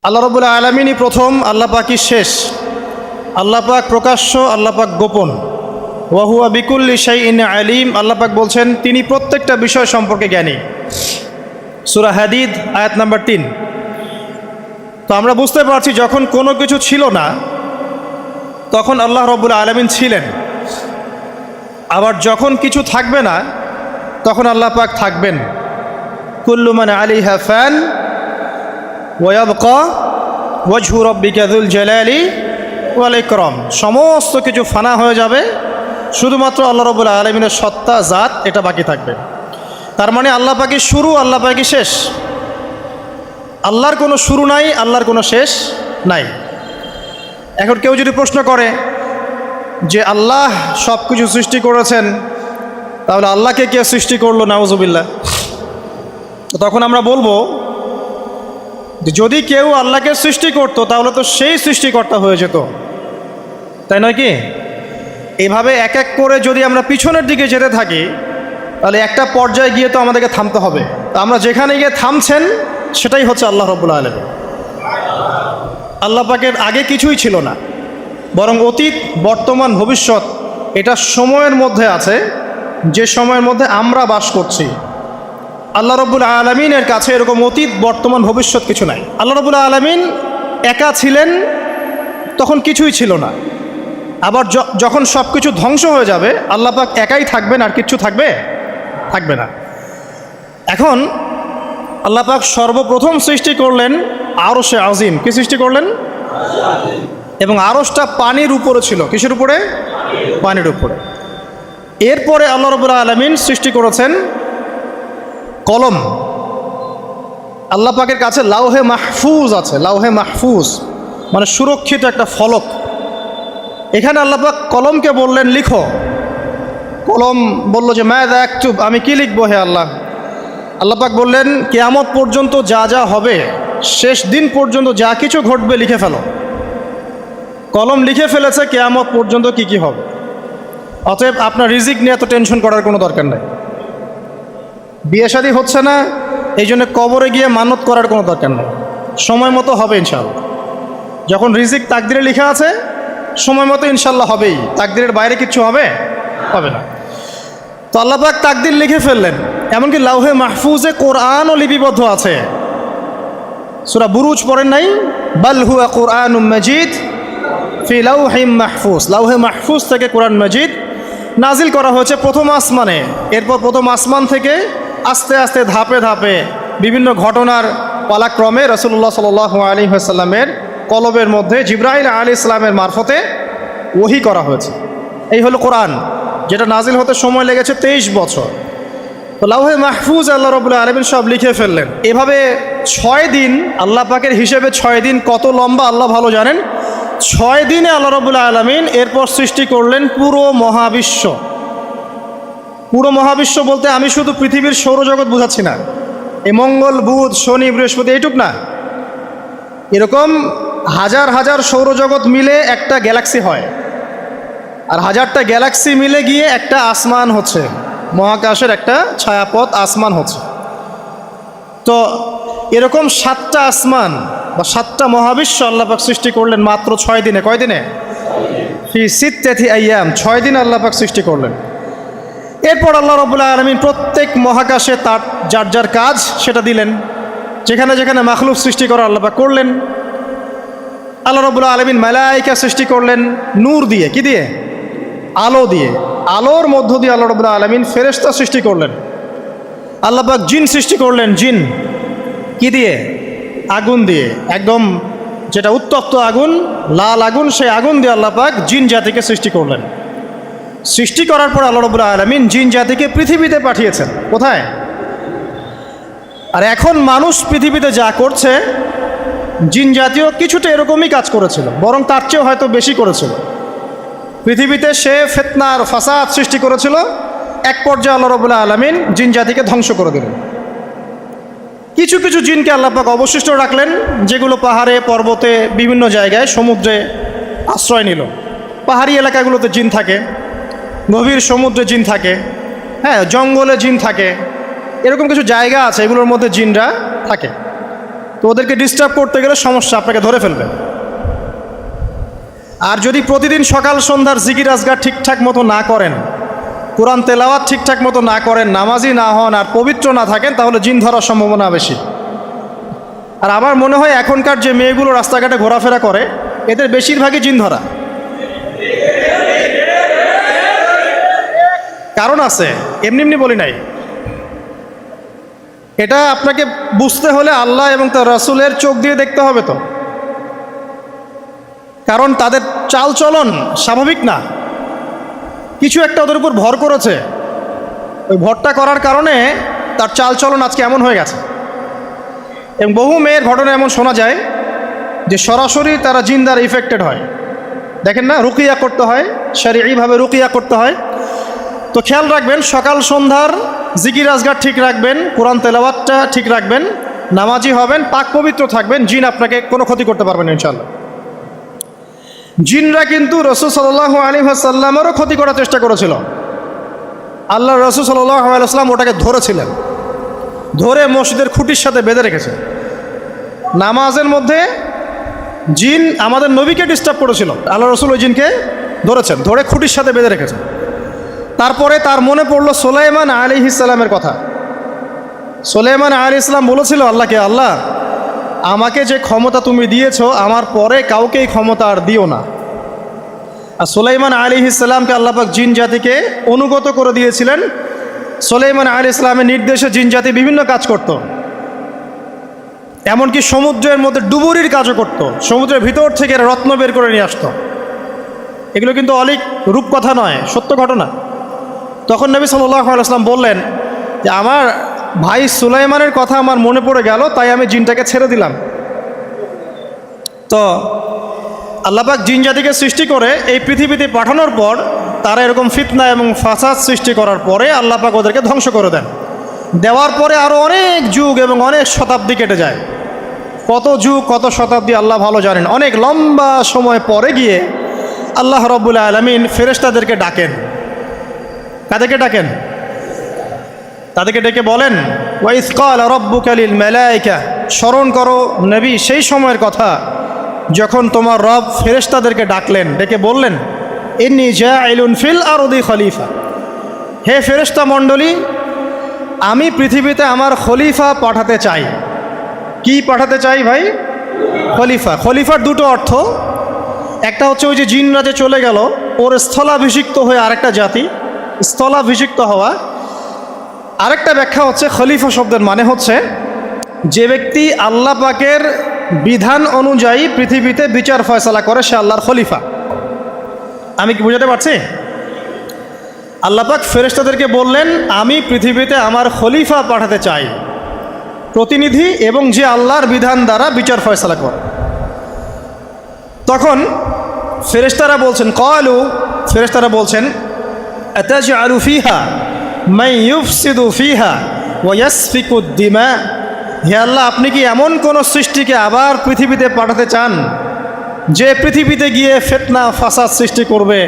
আল্লাহ রাব্বুল আলামিনই প্রথম, আল্লাহ পাকই শেষ। আল্লাহ পাক প্রকাশ্য, আল্লাহ পাক গোপন। ওয়া হুয়া বিকুল্লি শাইইন আলিম। আল্লাহ পাক বলছেন তিনি প্রত্যেকটা বিষয় সম্পর্কে জ্ঞানী। সূরা হাদিদ আয়াত নাম্বার 3। তো আমরা বুঝতে পারছি যখন কোনো কিছু ছিল না তখন আল্লাহ রাব্বুল আলামিন ছিলেন, আবার যখন কিছু থাকবে না তখন আল্লাহ পাক থাকবেন। কুল্লু মান আলাইহা ফান ওয়া ইয়াবকা ওয়াজহু রাব্বিকা যুল জালালি ওয়াল ইকরাম। সমস্ত কিছু ফানা হয়ে যাবে, শুধুমাত্র আল্লাহ রাব্বুল আলামিনের সত্তা, জাত এটা বাকি থাকবে। তার মানে আল্লাহ পাকই শুরু, আল্লাহ পাকই শেষ। আল্লাহর কোনো শুরু নাই, আল্লাহর কোনো শেষ নাই। এখন কেউ যদি প্রশ্ন করে যে আল্লাহ সব কিছু সৃষ্টি করেছেন, তাহলে আল্লাহকে কে সৃষ্টি করলো? নাউজুবিল্লাহ। তো তখন আমরা বলবো যে যদি কেউ আল্লাহকে সৃষ্টি করতো তাহলে তো সেই সৃষ্টিকর্তা হয়ে যেত, তাই নয় কি? এইভাবে এক এক করে যদি আমরা পিছনের দিকে যেতে থাকি তাহলে একটা পর্যায়ে গিয়ে তো আমাদেরকে থামতে হবে। তো আমরা যেখানে গিয়ে থামছেন সেটাই হচ্ছে আল্লাহ রাব্বুল আলামিন। আল্লাহ পাকের আগে কিছুই ছিল না, বরং অতীত, বর্তমান, ভবিষ্যৎ এটা সময়ের মধ্যে আছে, যে সময়ের মধ্যে আমরা বাস করছি। আল্লাহ রাব্বুল আলামিনের কাছে এরকম অতীত, বর্তমান, ভবিষ্যৎ কিছু নাই। আল্লাহ রাব্বুল আলামিন একা ছিলেন, তখন কিছুই ছিল না। আবার যখন সব কিছু ধ্বংস হয়ে যাবে আল্লাহ পাক একাই থাকবেন, আর কিচ্ছু থাকবে না। এখন আল্লাহ পাক সর্বপ্রথম সৃষ্টি করলেন আরশে আজিম। কি সৃষ্টি করলেন? এবং আরশটা পানির উপরে ছিল। কিসের উপরে? পানির উপরে। এরপরে আল্লাহ রাব্বুল আলামিন সৃষ্টি করেছেন কলম। আল্লাহ পাকের কাছে লাউহে মাহফুজ আছে। লাউহে মাহফুজ মানে সুরক্ষিত একটা ফলক। এখানে আল্লাহ পাক কলমকে বললেন লিখো। কলম বলল যে মাযা আকতুব, আমি কি লিখবো হে আল্লাহ? আল্লাহ পাক বললেন কিয়ামত পর্যন্ত যা যা হবে, শেষ দিন পর্যন্ত যা কিছু ঘটবে লিখে ফেলো। কলম লিখে ফেলেছে কিয়ামত পর্যন্ত কি কি হবে। অতএব আপনার রিজিক নিয়ে এত টেনশন করার কোনো দরকার নেই। বিয়ে শাদী হচ্ছে না, এই জন্য কবরে গিয়ে মানত করার কোনো দরকার নেই। সময় মতো হবে ইনশাআল্লাহ। যখন রিজিক তাকদিরে লেখা আছে সময় মতো ইনশাল্লাহ হবেই। তাকদিরের বাইরে কিচ্ছু হবে না। তো আল্লাহ পাক তাকদির লিখে ফেললেন। এমনকি লাউহে মাহফুজে কোরআনও লিপিবদ্ধ আছে। সূরা বুরুজ পড়েন নাই? বাল হুয়া কুরআনুম মাজিদ ফি লাউহিম মাহফুজ। লাউহে মাহফুজ থেকে কোরআন মাজিদ নাজিল করা হয়েছে প্রথম আসমানে। এরপর প্রথম আসমান থেকে আস্তে আস্তে ধাপে ধাপে বিভিন্ন ঘটনার পালাক্রমে রাসূলুল্লাহ সাল্লাল্লাহু আলাইহি ওয়াসাল্লামের কলবের মধ্যে জিবরাইল আলাইহিস সালামের মারফতে ওহী করা হয়েছে। এই হলো কোরআন, যেটা নাজিল হতে সময় লেগেছে 23 বছর। তো লাউহে মাহফুজ আল্লাহ রাব্বুল আলামিন সব লিখে ফেললেন। এভাবে 6 দিন, আল্লাহ পাকের হিসেবে 6 দিন কত লম্বা আল্লাহ ভালো জানেন। 6 দিনে আল্লাহ রাব্বুল আলামিন এরপর সৃষ্টি করলেন পুরো মহাবিশ্ব। পুরো মহাবিশ্ব বলতে আমি শুধু পৃথিবীর সৌরজগৎ বোঝাচ্ছি না। এই মঙ্গল, বুধ, শনি, বৃহস্পতি এইটুক না, এরকম হাজার হাজার সৌরজগৎ মিলে একটা গ্যালাক্সি হয়, আর হাজারটা গ্যালাক্সি মিলে গিয়ে একটা আসমান হচ্ছে, মহাকাশের একটা ছায়াপথ আসমান হচ্ছে। তো এরকম 7টা আসমান বা 7টা মহাবিশ্ব আল্লাহ পাক সৃষ্টি করলেন মাত্র 6 দিনে। কয় দিনে? ফি সিত্তাতি আইয়াম। 6 দিন আল্লাহ পাক সৃষ্টি করলেন। এরপর আল্লাহ রাব্বুল আলামিন প্রত্যেক মহাকাশে তার যার যার কাজ সেটা দিলেন। যেখানে যেখানে মাখলুক সৃষ্টি করা আল্লাহ পাক করলেন। আল্লাহ রাব্বুল আলামিন মালায়েকা সৃষ্টি করলেন নূর দিয়ে। কি দিয়ে? আলো দিয়ে। আলোর মধ্য দিয়ে আল্লাহ রাব্বুল আলামিন ফেরেশতা সৃষ্টি করলেন। আল্লাহ পাক জিন সৃষ্টি করলেন। জিন কি দিয়ে? আগুন দিয়ে। একদম যেটা উত্তপ্ত আগুন, লাল আগুন, সেই আগুন দিয়ে আল্লাহ পাক জিন জাতিকে সৃষ্টি করলেন। সৃষ্টি করার পর আল্লাহ রাব্বুল আলামিন জিন জাতিকে পৃথিবীতে পাঠিয়েছেন। কোথায়? আর এখন মানুষ পৃথিবীতে যা করছে, জিন জাতীয় কিছুটা এরকমই কাজ করেছিল, বরং তার চেয়েও হয়তো বেশি করেছিল। পৃথিবীতে সে ফিতনার ফাসাদ সৃষ্টি করেছিল। এক পর্যায়ে আল্লাহ রাব্বুল আলামিন জিন জাতিকে ধ্বংস করে দিলেন। কিছু কিছু জিনকে আল্লাহ পাক অবশিষ্ট রাখলেন, যেগুলো পাহাড়ে, পর্বতে, বিভিন্ন জায়গায়, সমুদ্রে আশ্রয় নিল। পাহাড়ি এলাকাগুলোতে জিন থাকে, গভীর সমুদ্রে জিন থাকে, জঙ্গলে জিন থাকে। এরকম কিছু জায়গা আছে, এগুলোর মধ্যে জিনরা থাকে। তো ওদেরকে ডিস্টার্ব করতে গেলে সমস্যা, আপনাকে ধরে ফেলবে। আর যদি প্রতিদিন সকাল সন্ধ্যার জিকির আজগার ঠিকঠাক মতো না করেন, কোরআন তেলাওয়াত ঠিকঠাক মতো না করেন, নামাজি না হন আর পবিত্র না থাকেন, তাহলে জিন ধরার সম্ভাবনা বেশি। আর আমার মনে হয় এখনকার যে মেয়েগুলো রাস্তাঘাটে ঘোরাফেরা করে, এদের বেশিরভাগই জিন ধরা। কারণ আছে, এমনি এমনি বলি নাই। এটা আপনাকে বুঝতে হলে আল্লাহ এবং তার রাসূলের চোখ দিয়ে দেখতে হবে তো। কারণ তাদের চালচলন স্বাভাবিক না, কিছু একটা ওদের উপর ভর করেছে। ওই ভরটা করার কারণে তার চালচলন আজকে এমন হয়ে গেছে। এবং বহু মেয়ের ঘটনা এমন শোনা যায় যে সরাসরি তারা জিন দ্বারা ইফেক্টেড হয়। দেখেন না, রুকিয়া করতে হয়, শরীয়ীভাবে রুকিয়া করতে হয়। তো খেয়াল রাখবেন, সকাল সন্ধ্যার জিকির আজগার ঠিক রাখবেন, কোরআন তেলাওয়াতটা ঠিক রাখবেন, নামাজি হবেন, পাক পবিত্র থাকবেন, জিন আপনাকে কোনো ক্ষতি করতে পারবেন না ইনশাআল্লাহ। জিনরা কিন্তু রাসূল সাল্লাল্লাহু আলাইহি ওয়াসাল্লামেরও ক্ষতি করার চেষ্টা করেছিল। আল্লাহ রাসূল সাল্লাল্লাহু আলাইহি ওয়াসাল্লাম ওটাকে ধরেছিলেন, ধরে মসজিদের খুঁটির সাথে বেঁধে রেখেছে। নামাজের মধ্যে জিন আমাদের নবীকে ডিস্টার্ব করেছিল, আল্লাহ রাসূল ওই জিনকে ধরেছেন, ধরে খুঁটির সাথে বেঁধে রেখেছেন। তারপরে তার মনে পড়লো সুলাইমান আলাইহিস সালামের কথা। সুলাইমান আলাইহিস সালাম বলেছিল আল্লাহকে, আল্লাহ আমাকে যে ক্ষমতা তুমি দিয়েছো, আমার পরে কাউকে এই ক্ষমতা আর দিও না। আর সুলাইমান আলাইহিস সালামকে আল্লাহ পাক জিন জাতিকে অনুগত করে দিয়েছিলেন। সুলাইমান আলাইহিস সালামের নির্দেশে জিন জাতি বিভিন্ন কাজ করত, এমনকি সমুদ্রের মধ্যে ডুবুরির কাজও করত, সমুদ্রের ভিতর থেকে রত্ন বের করে নিয়ে আসতো। এগুলো কিন্তু অলিক রূপকথা নয়, সত্য ঘটনা। তখন নবী সাল্লাল্লাহু আলাইহি ওয়াসাল্লাম বললেন যে আমার ভাই সুলাইমানের কথা আমার মনে পড়ে গেল, তাই আমি জিনটাকে ছেড়ে দিলাম। তো আল্লাহ পাক জিন জাতিকে সৃষ্টি করে এই পৃথিবীতে পাঠানোর পর তারা এরকম ফিতনা এবং ফাসাদ সৃষ্টি করার পরে আল্লাহ পাক ওদেরকে ধ্বংস করে দেন। দেওয়ার পরে আরও অনেক যুগ এবং অনেক শতাব্দী কেটে যায়। কত যুগ কত শতাব্দী আল্লাহ ভালো জানেন। অনেক লম্বা সময় পরে গিয়ে আল্লাহ রাব্বুল আলামিন ফেরেশতাদেরকে ডাকেন। কাদেরকে ডাকেন? তাদেরকে ডেকে বলেন, ওয়াইজ ক্বালা রাব্বুকা লিল মালায়েকা, স্মরণ করো নবী সেই সময়ের কথা যখন তোমার রব ফেরেশতাদেরকে ডাকলেন, ডেকে বললেন, ইন্নী জাইলুন ফিল আরদি খলিফা, হে ফেরেশতা মণ্ডলী, আমি পৃথিবীতে আমার খলিফা পাঠাতে চাই। কি পাঠাতে চাই ভাই? খলিফা। খলিফার দুটো অর্থ, একটা হচ্ছে ওই যে জিনরা যে চলে গেল, ওর স্থলাভিষিক্ত হয়ে আরেকটা জাতি, স্থলাভিষিক্ত হওয়া। আরেকটা ব্যাখ্যা হচ্ছে খলিফা শব্দের মানে হচ্ছে যে ব্যক্তি আল্লাহ পাকের বিধান অনুযায়ী পৃথিবীতে বিচার ফয়সালা করে, সে আল্লাহর খলিফা। আমি কি বুঝাতে পারছি? আল্লাহ পাক ফেরেশতাদেরকে বললেন, আমি পৃথিবীতে আমার খলিফা পাঠাতে চাই, প্রতিনিধি, এবং যে আল্লাহর বিধান দ্বারা বিচার ফয়সালা করে। তখন ফেরেশতারা বলছেন, ক্বালু, ফেরেশতারা বলছেন, আতাজআলু ফিহা মান ইউফসিদু ফিহা ওয়া ইয়াসফিকুদ দিমা, হে আল্লাহ, আপনি কি এমন কোন সৃষ্টিকে আবার পৃথিবীতে পাঠাতে চান যে পৃথিবীতে গিয়ে ফিতনা ফাসাদ সৃষ্টি করবে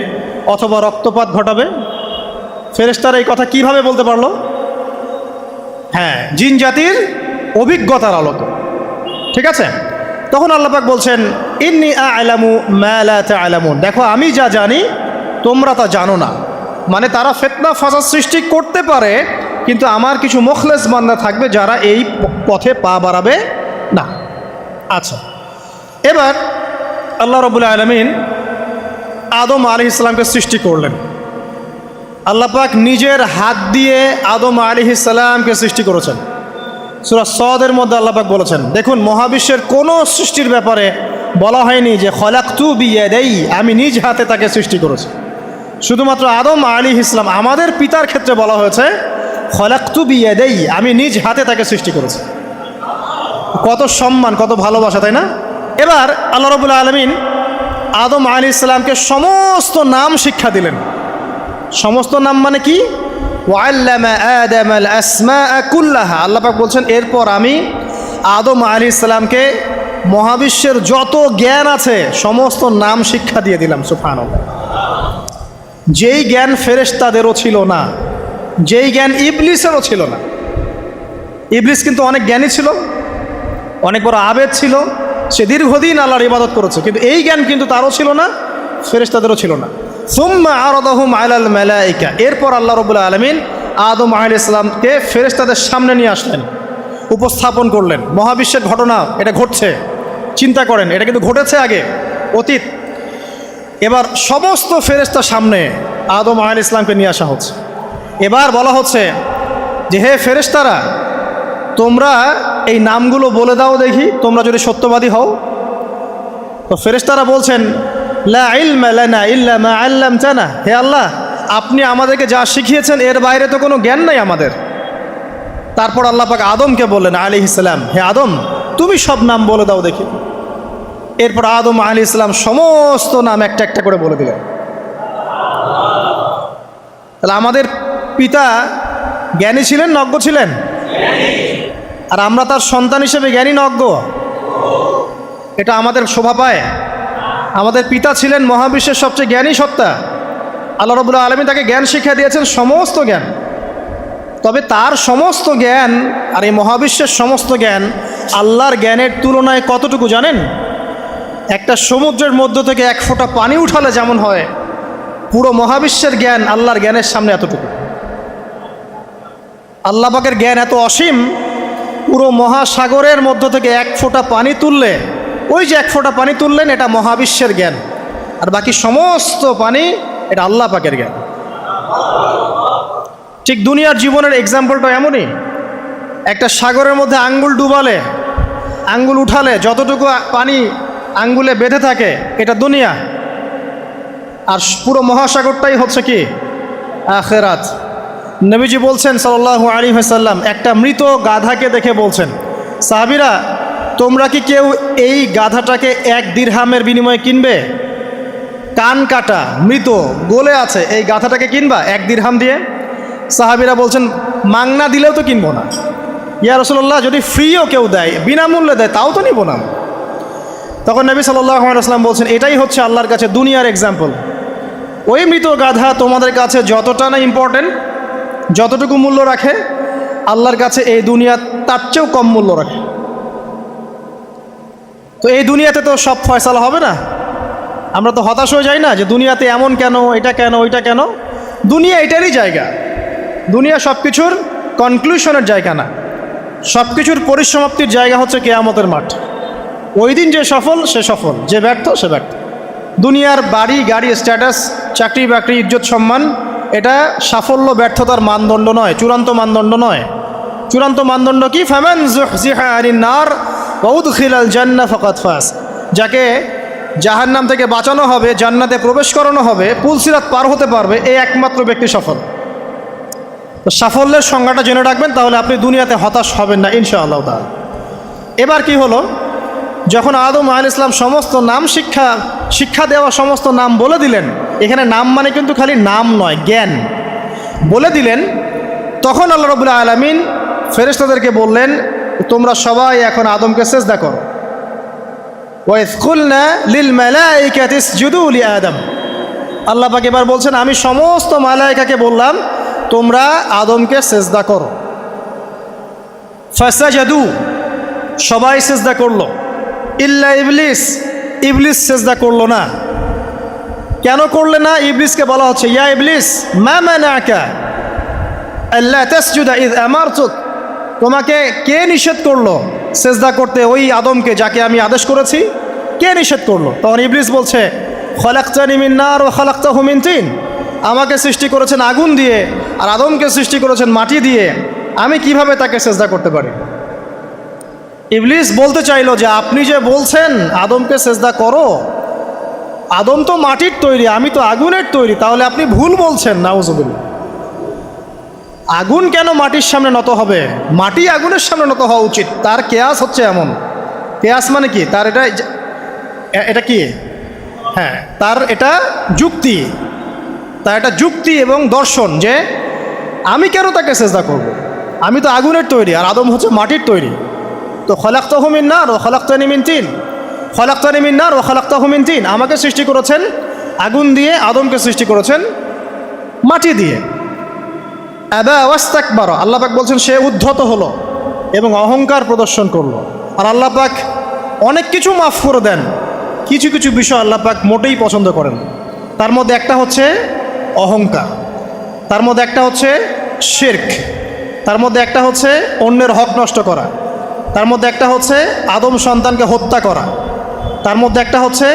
অথবা রক্তপাত ঘটাবে? ফেরেশতারা এই কথা কিভাবে বলতে পারলো? হ্যাঁ, জিন জাতির অভিজ্ঞতার আলোকে। ঠিক আছে? তখন আল্লাহ পাক বলছেন, ইন্নী আ'লামু মা লা তা'লামুন, দেখো আমি যা জানি তোমরা তা জানো না। মানে তারা ফিতনা ফাসাদ সৃষ্টি করতে পারে, কিন্তু আমার কিছু মুখলেস বান্দা থাকবে যারা এই পথে পা বাড়াবে না। আচ্ছা, এবার আল্লাহ রাব্বুল আলামিন আদম আলাইহিস সালামকে সৃষ্টি করলেন। আল্লাহ পাক নিজের হাত দিয়ে আদম আলাইহিস সালামকে সৃষ্টি করেছেন। সূরা সদের মধ্যে আল্লাহ পাক বলেছেন, দেখুন, মহাবিশ্বের কোনো সৃষ্টির ব্যাপারে বলা হয়নি যে খলাকতু বিয়াদাই, আমি নিজ হাতে তাকে সৃষ্টি করেছি। শুধুমাত্র আদম আলাইহিস সালাম, আমাদের পিতার ক্ষেত্রে বলা হয়েছে খলাকতু বিয়াদাই, আমি নিজ হাতে তাকে সৃষ্টি করেছি। কত সম্মান, কত ভালোবাসা, তাই না? এবার আল্লাহ রাব্বুল আলামিন আদম আলাইহিস সালামকে সমস্ত নাম শিক্ষা দিলেন। সমস্ত নাম মানে কি? ওয়াল্লামা আদামাল আসমাআ কুল্লাহা, আল্লাহ পাক বলছেন, এরপর আমি আদম আলাইহিস সালামকে মহাবিশ্বের যত জ্ঞান আছে সমস্ত নাম শিক্ষা দিয়ে দিলাম। সুবহানাল্লাহ। যেই জ্ঞান ফেরেশতাদেরও ছিল না, যেই জ্ঞান ইবলিসেরও ছিল না। ইবলিস কিন্তু অনেক জ্ঞানী ছিল, অনেক বড় আবেদ ছিল, সে দীর্ঘদিন আল্লাহর ইবাদত করেছে, কিন্তু এই জ্ঞান কিন্তু তারও ছিল না, ফেরেশতাদেরও ছিল না। সুম্মা আরাদাহুম আলাল মালাইকা, এরপর আল্লাহ রাব্বুল আলামিন আদম আলাইহিস সালামকে ফেরেশতাদের সামনে নিয়ে আসলেন, উপস্থাপন করলেন। মহাবিশ্বের ঘটনা, এটা ঘটছে, চিন্তা করেন, এটা কিন্তু ঘটেছে আগে, অতীত। এবার সমস্ত ফেরেশতার সামনে আদম আলাইহিস সালামকে নিয়ে আসা হচ্ছে। এবার বলা হচ্ছে যে হে ফেরেশতারা, তোমরা এই নামগুলো বলে দাও দেখি, তোমরা যদি সত্যবাদী হও। তো ফেরেশতারা বলছেন লা ইলমা লানা ইল্লা মা আল্লামতানা, হে আল্লাহ, আপনি আমাদেরকে যা শিখিয়েছেন এর বাইরে তো কোনো জ্ঞান নাই আমাদের। তারপর আল্লাহ পাক আদমকে বললেন আলাইহিস সালাম, হে আদম, তুমি সব নাম বলে দাও দেখি। এরপর আদম আলাইহিস সালাম সমস্ত নাম একটা একটা করে বলে দিলেন। তাহলে আমাদের পিতা জ্ঞানী ছিলেন, নজ্ঞ ছিলেন? আর আমরা তার সন্তান হিসেবে জ্ঞানী না অজ্ঞ? এটা আমাদের শোভা পায়। আমাদের পিতা ছিলেন মহাবিশ্বের সবচেয়ে জ্ঞানী সত্তা। আল্লাহ রাব্বুল আলামিন তাকে জ্ঞান শিক্ষা দিয়েছেন, সমস্ত জ্ঞান। তবে তার সমস্ত জ্ঞান আর এই মহাবিশ্বের সমস্ত জ্ঞান আল্লাহর জ্ঞানের তুলনায় কতটুকু জানেন? একটা সমুদ্রের মধ্য থেকে এক ফোঁটা পানি উঠালে যেমন হয়, পুরো মহাবিশ্বের জ্ঞান আল্লাহর জ্ঞানের সামনে এতটুকু। আল্লাহ পাকের জ্ঞান এত অসীম, পুরো মহাসাগরের মধ্য থেকে এক ফোঁটা পানি তুললে, ওই যে এক ফোঁটা পানি তুললেন, এটা মহাবিশ্বের জ্ঞান। আর বাকি সমস্ত পানি এটা আল্লাহ পাকের জ্ঞান। ঠিক দুনিয়ার জীবনের এক্সাম্পলটা এমনই। একটা সাগরের মধ্যে আঙ্গুল ডুবালে, আঙ্গুল উঠালে যতটুকু পানি আঙ্গুলে বেঁধে থাকে, এটা দুনিয়া। আর পুরো মহাসাগরটাই হচ্ছে কি? আখিরাত। নবীজি বলছেন সাল্লাল্লাহু আলাইহি ওয়াসাল্লাম, একটা মৃত গাধাকে দেখে বলছেন, সাহাবীরা, তোমরা কি কেউ এই গাধাটাকে 1 দিরহামের বিনিময়ে কিনবে? কান কাটা, মৃত, গলে আছে, এই গাধাটাকে কিনবা 1 দিরহাম দিয়ে? সাহাবীরা বলছেন, মাংনা দিলেও তো কিনবো না। ইয়া রাসূলুল্লাহ, যদি ফ্রিও কেউ দেয়, বিনামূল্যে দেয়, তাও তো নিব না। তখন নবী সাল্লাল্লাহু আলাইহি ওয়াসাল্লাম বলছেন, এটাই হচ্ছে আল্লাহর কাছে দুনিয়ার এক্সাম্পল। ওই মৃত গাধা তোমাদের কাছে যতটা না ইম্পর্টেন্ট, যতটুকু মূল্য রাখে, আল্লাহর কাছে এই দুনিয়া তার চেয়েও কম মূল্য রাখে। তো এই দুনিয়াতে তো সব ফয়সালা হবে না। আমরা তো হতাশ হয়ে যাই না যে দুনিয়াতে এমন কেন, এটা কেন, ওইটা কেন। দুনিয়া এটারই জায়গা। দুনিয়া সব কিছুর কনক্লুশনের জায়গা না, সব কিছুর পরিসমাপ্তির জায়গা হচ্ছে কিয়ামতের মাঠ। ওই দিন যে সফল সে সফল, যে ব্যর্থ সে ব্যর্থ। দুনিয়ার বাড়ি গাড়ি, স্ট্যাটাস, চাকরি বাকরি, ইজ্জত সম্মান, এটা সাফল্য ব্যর্থতার মানদণ্ড নয়, চূড়ান্ত মানদণ্ড নয়। চূড়ান্ত মানদণ্ড কি? ফামান যুহজিহা আনিন নার ওয়া উদখিলাল জান্নাহ ফাকাদ ফাজ। যাকে জাহান্নাম থেকে বাঁচানো হবে, জান্নাতে প্রবেশ করানো হবে, পুলসিরাত পার হতে পারবে, এই একমাত্র ব্যক্তি সফল। তো সাফল্যের সংজ্ঞাটা জেনে রাখবেন, তাহলে আপনি দুনিয়াতে হতাশ হবেন না ইনশাআল্লাহ তাআলা। এবার কি হলো, যখন আদম আলাইহিস সালাম সমস্ত নাম শিক্ষা দেওয়া সমস্ত নাম বলে দিলেন, এখানে নাম মানে কিন্তু খালি নাম নয়, জ্ঞান বলে দিলেন, তখন আল্লাহ রাব্বুল আলামিন ফেরেশতাদেরকে বললেন, তোমরা সবাই এখন আদমকে সিজদা করো। ওয়াইয কুলনা লিল মালাইকাতি ইসজুদু লি আদম। আল্লাহ পাক এবার বলছেন, আমি সমস্ত মালায়েকাকে বললাম তোমরা আদমকে সিজদা করো। ফাসাজাদু, সবাই সিজদা করলো, ইল্লা ইবলিস, ইবলিস সিজদা করলো না। কেন করলে না? ইবলিসকে বলা হচ্ছে, ইয়া ইবলিস মা মানাকা আল্লা তাসজুদা ইয আমারতুক, তোমাকে কে নিষেধ করলো সিজদা করতে ওই আদমকে যাকে আমি আদেশ করেছি? কে নিষেধ করলো? তখন ইবলিস বলছে, খলাকতানি মিন নার ওয়া খলাকতাহু মিন তিন, আমাকে সৃষ্টি করেছেন আগুন দিয়ে আর আদমকে সৃষ্টি করেছেন মাটি দিয়ে, আমি কিভাবে তাকে সিজদা করতে পারি? ইবলিস বলতে চাইলো যে আপনি যে বলছেন আদমকে সিজদা করো, আদম তো মাটির তৈরি, আমি তো আগুনের তৈরি, তাহলে আপনি ভুল বলছেন। নাউজুবিল্লাহ। আগুন কেন মাটির সামনে নত হবে? মাটি আগুনের সামনে নত হওয়া উচিত। তার কেয়াস হচ্ছে এমন, কেয়াস মানে কি? তার এটা কি? হ্যাঁ, তার এটা যুক্তি, তার এটা যুক্তি এবং দর্শন যে আমি কেন তাকে সিজদা করব? আমি তো আগুনের তৈরি আর আদম হচ্ছে মাটির তৈরি। তো খলাকতাহু মিন নার ওয়া খলাকতানি মিন তিন, খলাকতানি মিন নার ওয়া খলাকতাহু মিন তিন, আমাকে সৃষ্টি করেছেন আগুন দিয়ে, আদমকে সৃষ্টি করেছেন মাটি দিয়ে। আবা ওয়াস্তাকবারা, আল্লাহ পাক বলছেন সে উদ্ধত হলো এবং অহংকার প্রদর্শন করলো। আর আল্লাহ পাক অনেক কিছু মাফ করে দেন, কিছু কিছু বিষয় আল্লাহ পাক মোটেই পছন্দ করেন। তার মধ্যে একটা হচ্ছে অহংকার, তার মধ্যে একটা হচ্ছে শিরক, তার মধ্যে একটা হচ্ছে অন্যের হক নষ্ট করা, তার মধ্যে একটা হচ্ছে আদম সন্তানকে হত্যা করা, তার মধ্যে একটা হচ্ছে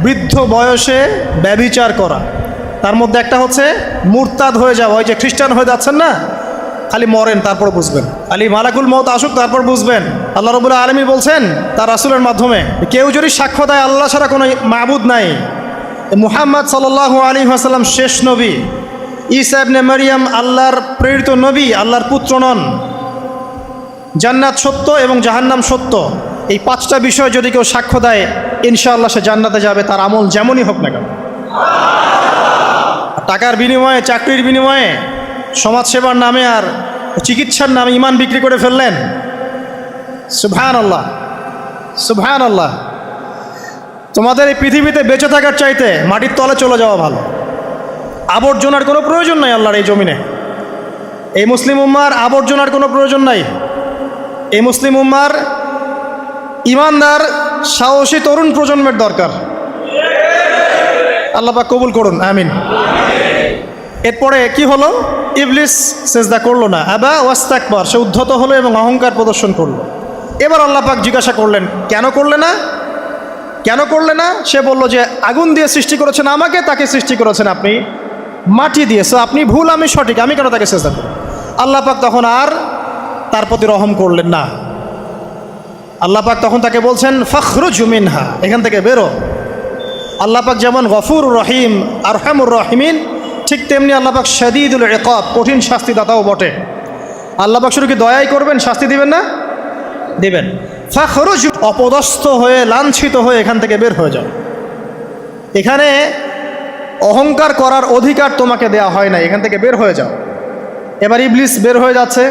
বৃদ্ধ বয়সে ব্যভিচার করা, তার মধ্যে একটা হচ্ছে মুরতাদ হয়ে যাওয়া। ওই যে খ্রিস্টান হয়ে যাচ্ছেন না, খালি মরেন তারপর বুঝবেন, খালি মালাকুল মউত আসুক তারপর বুঝবেন। আল্লাহ রাব্বুল আলামিন বলছেন তার রাসূলের মাধ্যমে, কেউ যদি সাক্ষ্য দেয় আল্লাহ ছাড়া কোনো মাবুদ নাই, মুহাম্মদ সাল্লাল্লাহু আলাইহি ওয়াসাল্লাম শেষ নবী, ঈসা ইবনে মারইয়াম আল্লাহর প্রেরিত নবী, আল্লাহর পুত্র নন, জান্নাত সত্য এবং জাহান্নাম সত্য, এই পাঁচটা বিষয় যদি কেউ সাক্ষ্য দেয় ইনশাআল্লাহ সে জান্নাতে যাবে, তার আমল যেমনই হোক না কেন। টাকার বিনিময়ে, চাকরির বিনিময়ে, সমাজসেবার নামে আর চিকিৎসার নামে ইমান বিক্রি করে ফেললেন, সুবহানাল্লাহ সুবহানাল্লাহ। তোমাদের এই পৃথিবীতে বেঁচে থাকার চাইতে মাটির তলে চলে যাওয়া ভালো। আবর্জনার কোনো প্রয়োজন নাই আল্লাহর এই জমিনে। এই মুসলিম উম্মার আবর্জনার কোনো প্রয়োজন নাই। এই মুসলিম উম্মার ইমানদার সাহসী তরুণ প্রজন্মের দরকার। আল্লাহ পাক কবুল করুন, আমিন। এরপরে কি হলো? ইবলিস সেজদা করলো না, আবা ওয়াস্তাকবার, সে উদ্ধত হলো এবং অহংকার প্রদর্শন করলো। এবার আল্লাহ পাক জিজ্ঞাসা করলেন, কেন করলে না, কেন করলে না? সে বলল যে আগুন দিয়ে সৃষ্টি করেছেন আমাকে, তাকে সৃষ্টি করেছেন আপনি মাটি দিয়ে, সো আপনি ভুল আমি সঠিক, আমি কেন তাকে সেজদা করব? আল্লাহ পাক তখন আর তার প্রতি রহম করলেন না। আল্লাহ পাক তখন তাকে বলছেন ফখরুজ মিনহা, এখান থেকে বেরো। আল্লাহ পাক যেমন গফুর রহিম আরহামুর রহিমিন, ঠিক তেমনি আল্লাহ পাক শাদীদুল ইকাব, কঠিন শাস্তিদাতাও বটে। আল্লাহ পাক শুধু কি দয়াই করবেন, শাস্তি দিবেন না? দিবেন। ফখরুজ, অপদস্থ হয়ে লাঞ্ছিত হয়ে এখান থেকে বের হয়ে যাও। এখানে অহংকার করার অধিকার তোমাকে দেয়া হয় না, এখান থেকে বের হয়ে যাও। এবার ইবলিস বের হয়ে যাচ্ছে।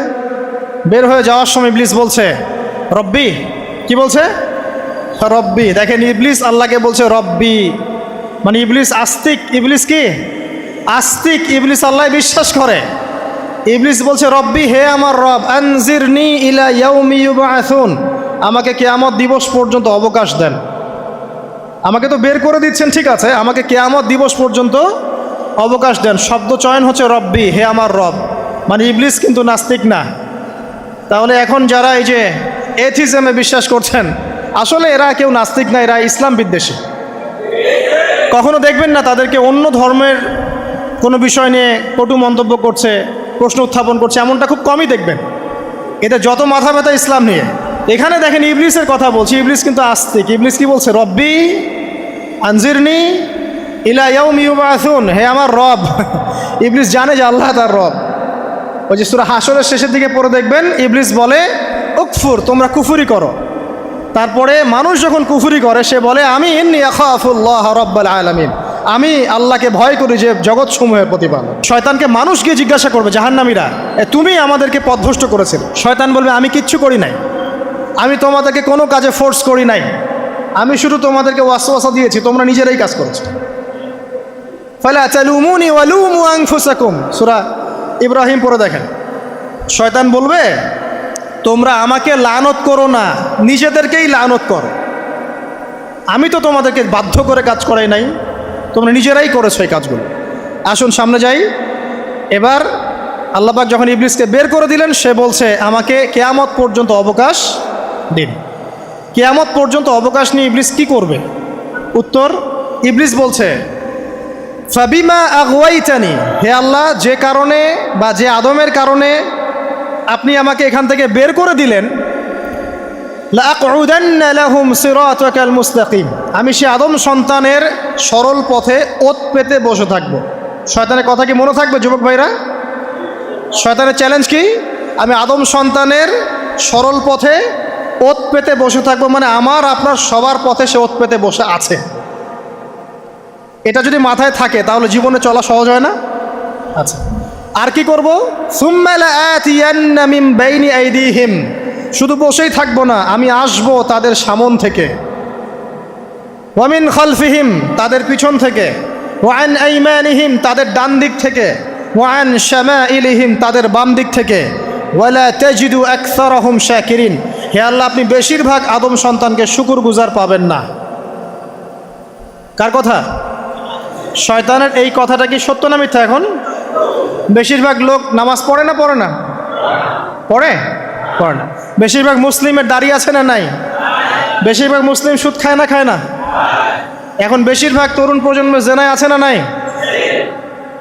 বের হয়ে যাওয়ার সময় ইবলিস বলছে রব্বি, কি বলছে? রব্বি। দেখেন ইবলিস আল্লাহকে বলছে রব্বি, মানে ইবলিস আস্তিক। ইবলিস কি আস্তিক? ইবলিস আল্লাহ বিশ্বাস করে। ইবলিস বলছে রব্বি, হে আমার রব, আনজিরনি ইলা ইয়াউমি ইউবআসুন, আমাকে কিয়ামত দিবস পর্যন্ত অবকাশ দেন। আমাকে তো বের করে দিচ্ছেন, ঠিক আছে, আমাকে কিয়ামত দিবস পর্যন্ত অবকাশ দেন। শব্দ চয়ন হচ্ছে রব্বি, হে আমার রব, মানে ইবলিস কিন্তু নাস্তিক না। তাহলে এখন যারা এই যে এথিজমে বিশ্বাস করছেন, আসলে এরা কেউ নাস্তিক না, এরা ইসলাম বিদ্বেষী। কখনো দেখবেন না তাদেরকে অন্য ধর্মের কোনো বিষয় নিয়ে কটু মন্তব্য করছে, প্রশ্ন উত্থাপন করছে, এমনটা খুব কমই দেখবেন। এদের যত মাথা ব্যথা ইসলাম নিয়ে। এখানে দেখেন ইবলিসের কথা বলছি, ইবলিস কিন্তু আস্তিক। ইবলিস কি বলছে? রব্বি আনজিরনি ইলা ইয়াউমি ইউবআসুন, হে আমার রব। ইবলিস জানে যে আল্লাহ তার রব। ওই যে সূরা হাশরের শেষের দিকে পড়ে দেখবেন ইবলিস বলে উকফুর, তোমরা কুফরি করো। তারপরে মানুষ যখন কুফরি করে সে বলে আমি ইন্নী আখাফুল্লাহ রাব্বাল আলামিন, আমি আল্লাহকে ভয় করি যে জগৎ সমূহের প্রতিপালক। শয়তানকে মানুষ গিয়ে জিজ্ঞাসা করবে, জাহান্নামীরা, তুমি আমাদেরকে পথভ্রষ্ট করেছিলে। শয়তান বলবে আমি কিচ্ছু করি নাই, আমি তোমাদেরকে কোনো কাজে ফোর্স করি নাই, আমি শুধু তোমাদেরকে ওয়াসওয়াসা দিয়েছি, তোমরা নিজেরাই কাজ করেছো। ফালা তালুমুনি ওয়ালুমু আনফুসাকুম, সূরা ইব্রাহিম পড়ে দেখেন। শয়তান বলবে তোমরা আমাকে লানত করো না, নিজেদেরকেই লানত করো, আমি তো তোমাদেরকে বাধ্য করে কাজ করাই নাই, তোমরা নিজেরাই করেছো এই কাজগুলো। আসুন সামনে যাই। এবার আল্লাহ পাক যখন ইবলিসকে বের করে দিলেন, সে বলছে আমাকে কিয়ামত পর্যন্ত অবকাশ দিন। কিয়ামত পর্যন্ত অবকাশ নিয়ে ইবলিস কি করবে? উত্তর, ইবলিস বলছে ফাবিমা আগওয়াইতানি, হে আল্লাহ, যে কারণে বা যে আদমের কারণে আপনি আমাকে এখান থেকে বের করে দিলেন, লাআকউদান্না লাহুম সিরাতাকাল মুস্তাকিম, আমি সে আদম সন্তানের সরল পথে ওত পেতে বসে থাকব। শয়তানের কথা কি মনে থাকবে যুবক ভাইরা? শয়তানের চ্যালেঞ্জ কি? আমি আদম সন্তানের সরল পথে ওত পেতে বসে থাকবো, মানে আমার আপনার সবার পথে সে ওত পেতে বসে আছে। এটা যদি মাথায় থাকে তাহলে জীবনে চলা সহজ হয় না? আচ্ছা, আর কি করব? সুম্মা লাআতিয়ান্না মিন বাইনি আইদিহিম, শুধু বসেই থাকবো না, আমি আসবো তাদের সামন থেকে, ওয়া মিন খালফিহিম, তাদের পিছন থেকে, ওয়া আন আইমানিহিম, তাদের ডান দিক থেকে, ওয়া আন শামাইলিহিম, তাদের বাম দিক থেকে, ওয়ালা তাজিদু আকসারাহুম শাকিরিন, হে আল্লাহ, আপনি বেশিরভাগ আদম সন্তানকে শুকরগুজার পাবেন না। কার কথা? শয়তানের। এই কথাটা কি সত্য না মিথ্যা? এখন বেশিরভাগ লোক নামাজ পড়ে না পড়ে না? পড়ে পড়ে না। বেশিরভাগ মুসলিমের দাড়ি আছে না নাই? বেশিরভাগ মুসলিম সুদ খায় না খায় না? এখন বেশিরভাগ তরুণ প্রজন্মের জেনায় আছে না নাই?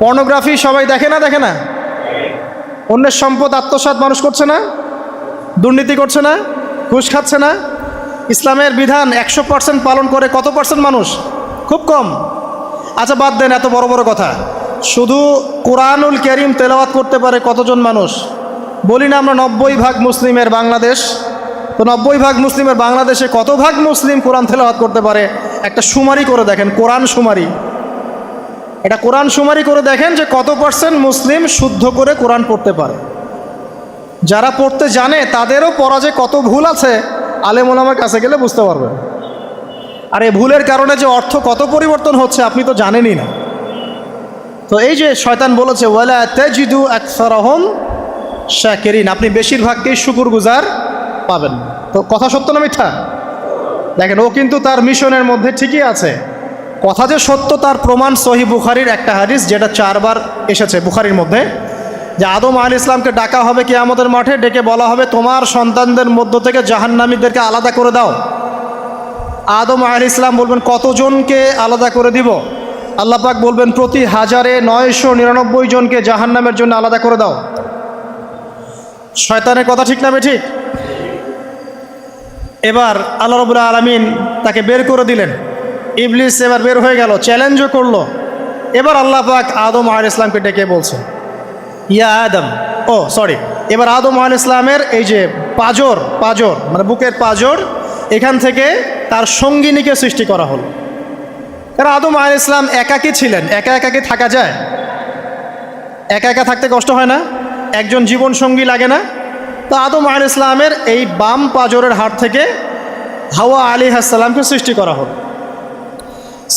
পর্নোগ্রাফি সবাই দেখে না দেখে না? অন্যের সম্পদ আত্মসাৎ মানুষ করছে না? দুর্নীতি করছে না? ঘুষ খাচ্ছে না? ইসলামের বিধান 100% পালন করে কত পার্সেন্ট মানুষ? খুব কম। আচ্ছা বাদ দেন এত বড় বড় কথা, শুধু কোরআনুল কারীম তেলাওয়াত করতে পারে কতজন মানুষ? বলি না আমরা 90% মুসলিমের বাংলাদেশ, তো 90% মুসলিমের বাংলাদেশে কত ভাগ মুসলিম কোরআন তেলাওয়াত করতে পারে? একটা শুমারি করে দেখেন, কোরআন শুমারি। এটা কোরআন শুমারি করে দেখেন যে কত পার্সেন্ট মুসলিম শুদ্ধ করে কোরআন পড়তে পারে। যারা পড়তে জানে তাদেরও পড়া যে কত ভুল আছে, আলেম ওলামার কাছে গেলে বুঝতে পারবেন। আর এই ভুলের কারণে যে অর্থ কত পরিবর্তন হচ্ছে আপনি তো জানেনই না। তো এই যে শয়তান বলেছে ওয়ালা তাজিদু আকসারহুম শাকিরিন, আপনি বেশিরভাগকেই শুকরগুজার পাবেন না। তো কথা সত্য না মিথ্যা? দেখেন, ও কিন্তু তার মিশনের মধ্যে ঠিকই আছে। কথা যে সত্য তার প্রমাণ সহিহ বুখারীর একটা হাদিস, যেটা 4 বার এসেছে বুখারীর মধ্যে, যে আদম আলাইহিস সালামকে ডাকা হবে কিয়ামতের মাঠে, ডেকে বলা হবে তোমার সন্তানদের মধ্য থেকে জাহান্নামীদেরকে আলাদা করে দাও। আদম আলাইহিস সালাম বলবেন কতজনকে আলাদা করে দিব? আল্লাহ পাক বলবেন প্রতি 1099 জনকে জাহান্নামের জন্য আলাদা করে দাও। শয়তানের কথা ঠিক না ঠিক? এবার আল্লাহ রাব্বুল আলামিন তাকে বের করে দিলেন। ইবলিস এবার বের হয়ে গেল, চ্যালেঞ্জও করলো। এবার আল্লাহ পাক আদম আলাইহিস সালামকে ডেকে বলছে ইয়া আদম, এবার আদম আলাইহিস সালামের এই যে পাজর মানে বুকের পাজর, এখান থেকে তার সঙ্গিনীকে সৃষ্টি করা হলো। কারণ আদম আলাইহিস সালাম একাকী ছিলেন, একা কি থাকা যায়? একা থাকতে কষ্ট হয় না? একজন জীবন সঙ্গী লাগে না? তো আদম আলাইহিস সালামের এই বাম পাজরের হাড় থেকে হাওয়া আলাইহিস সালামকে সৃষ্টি করা হলো।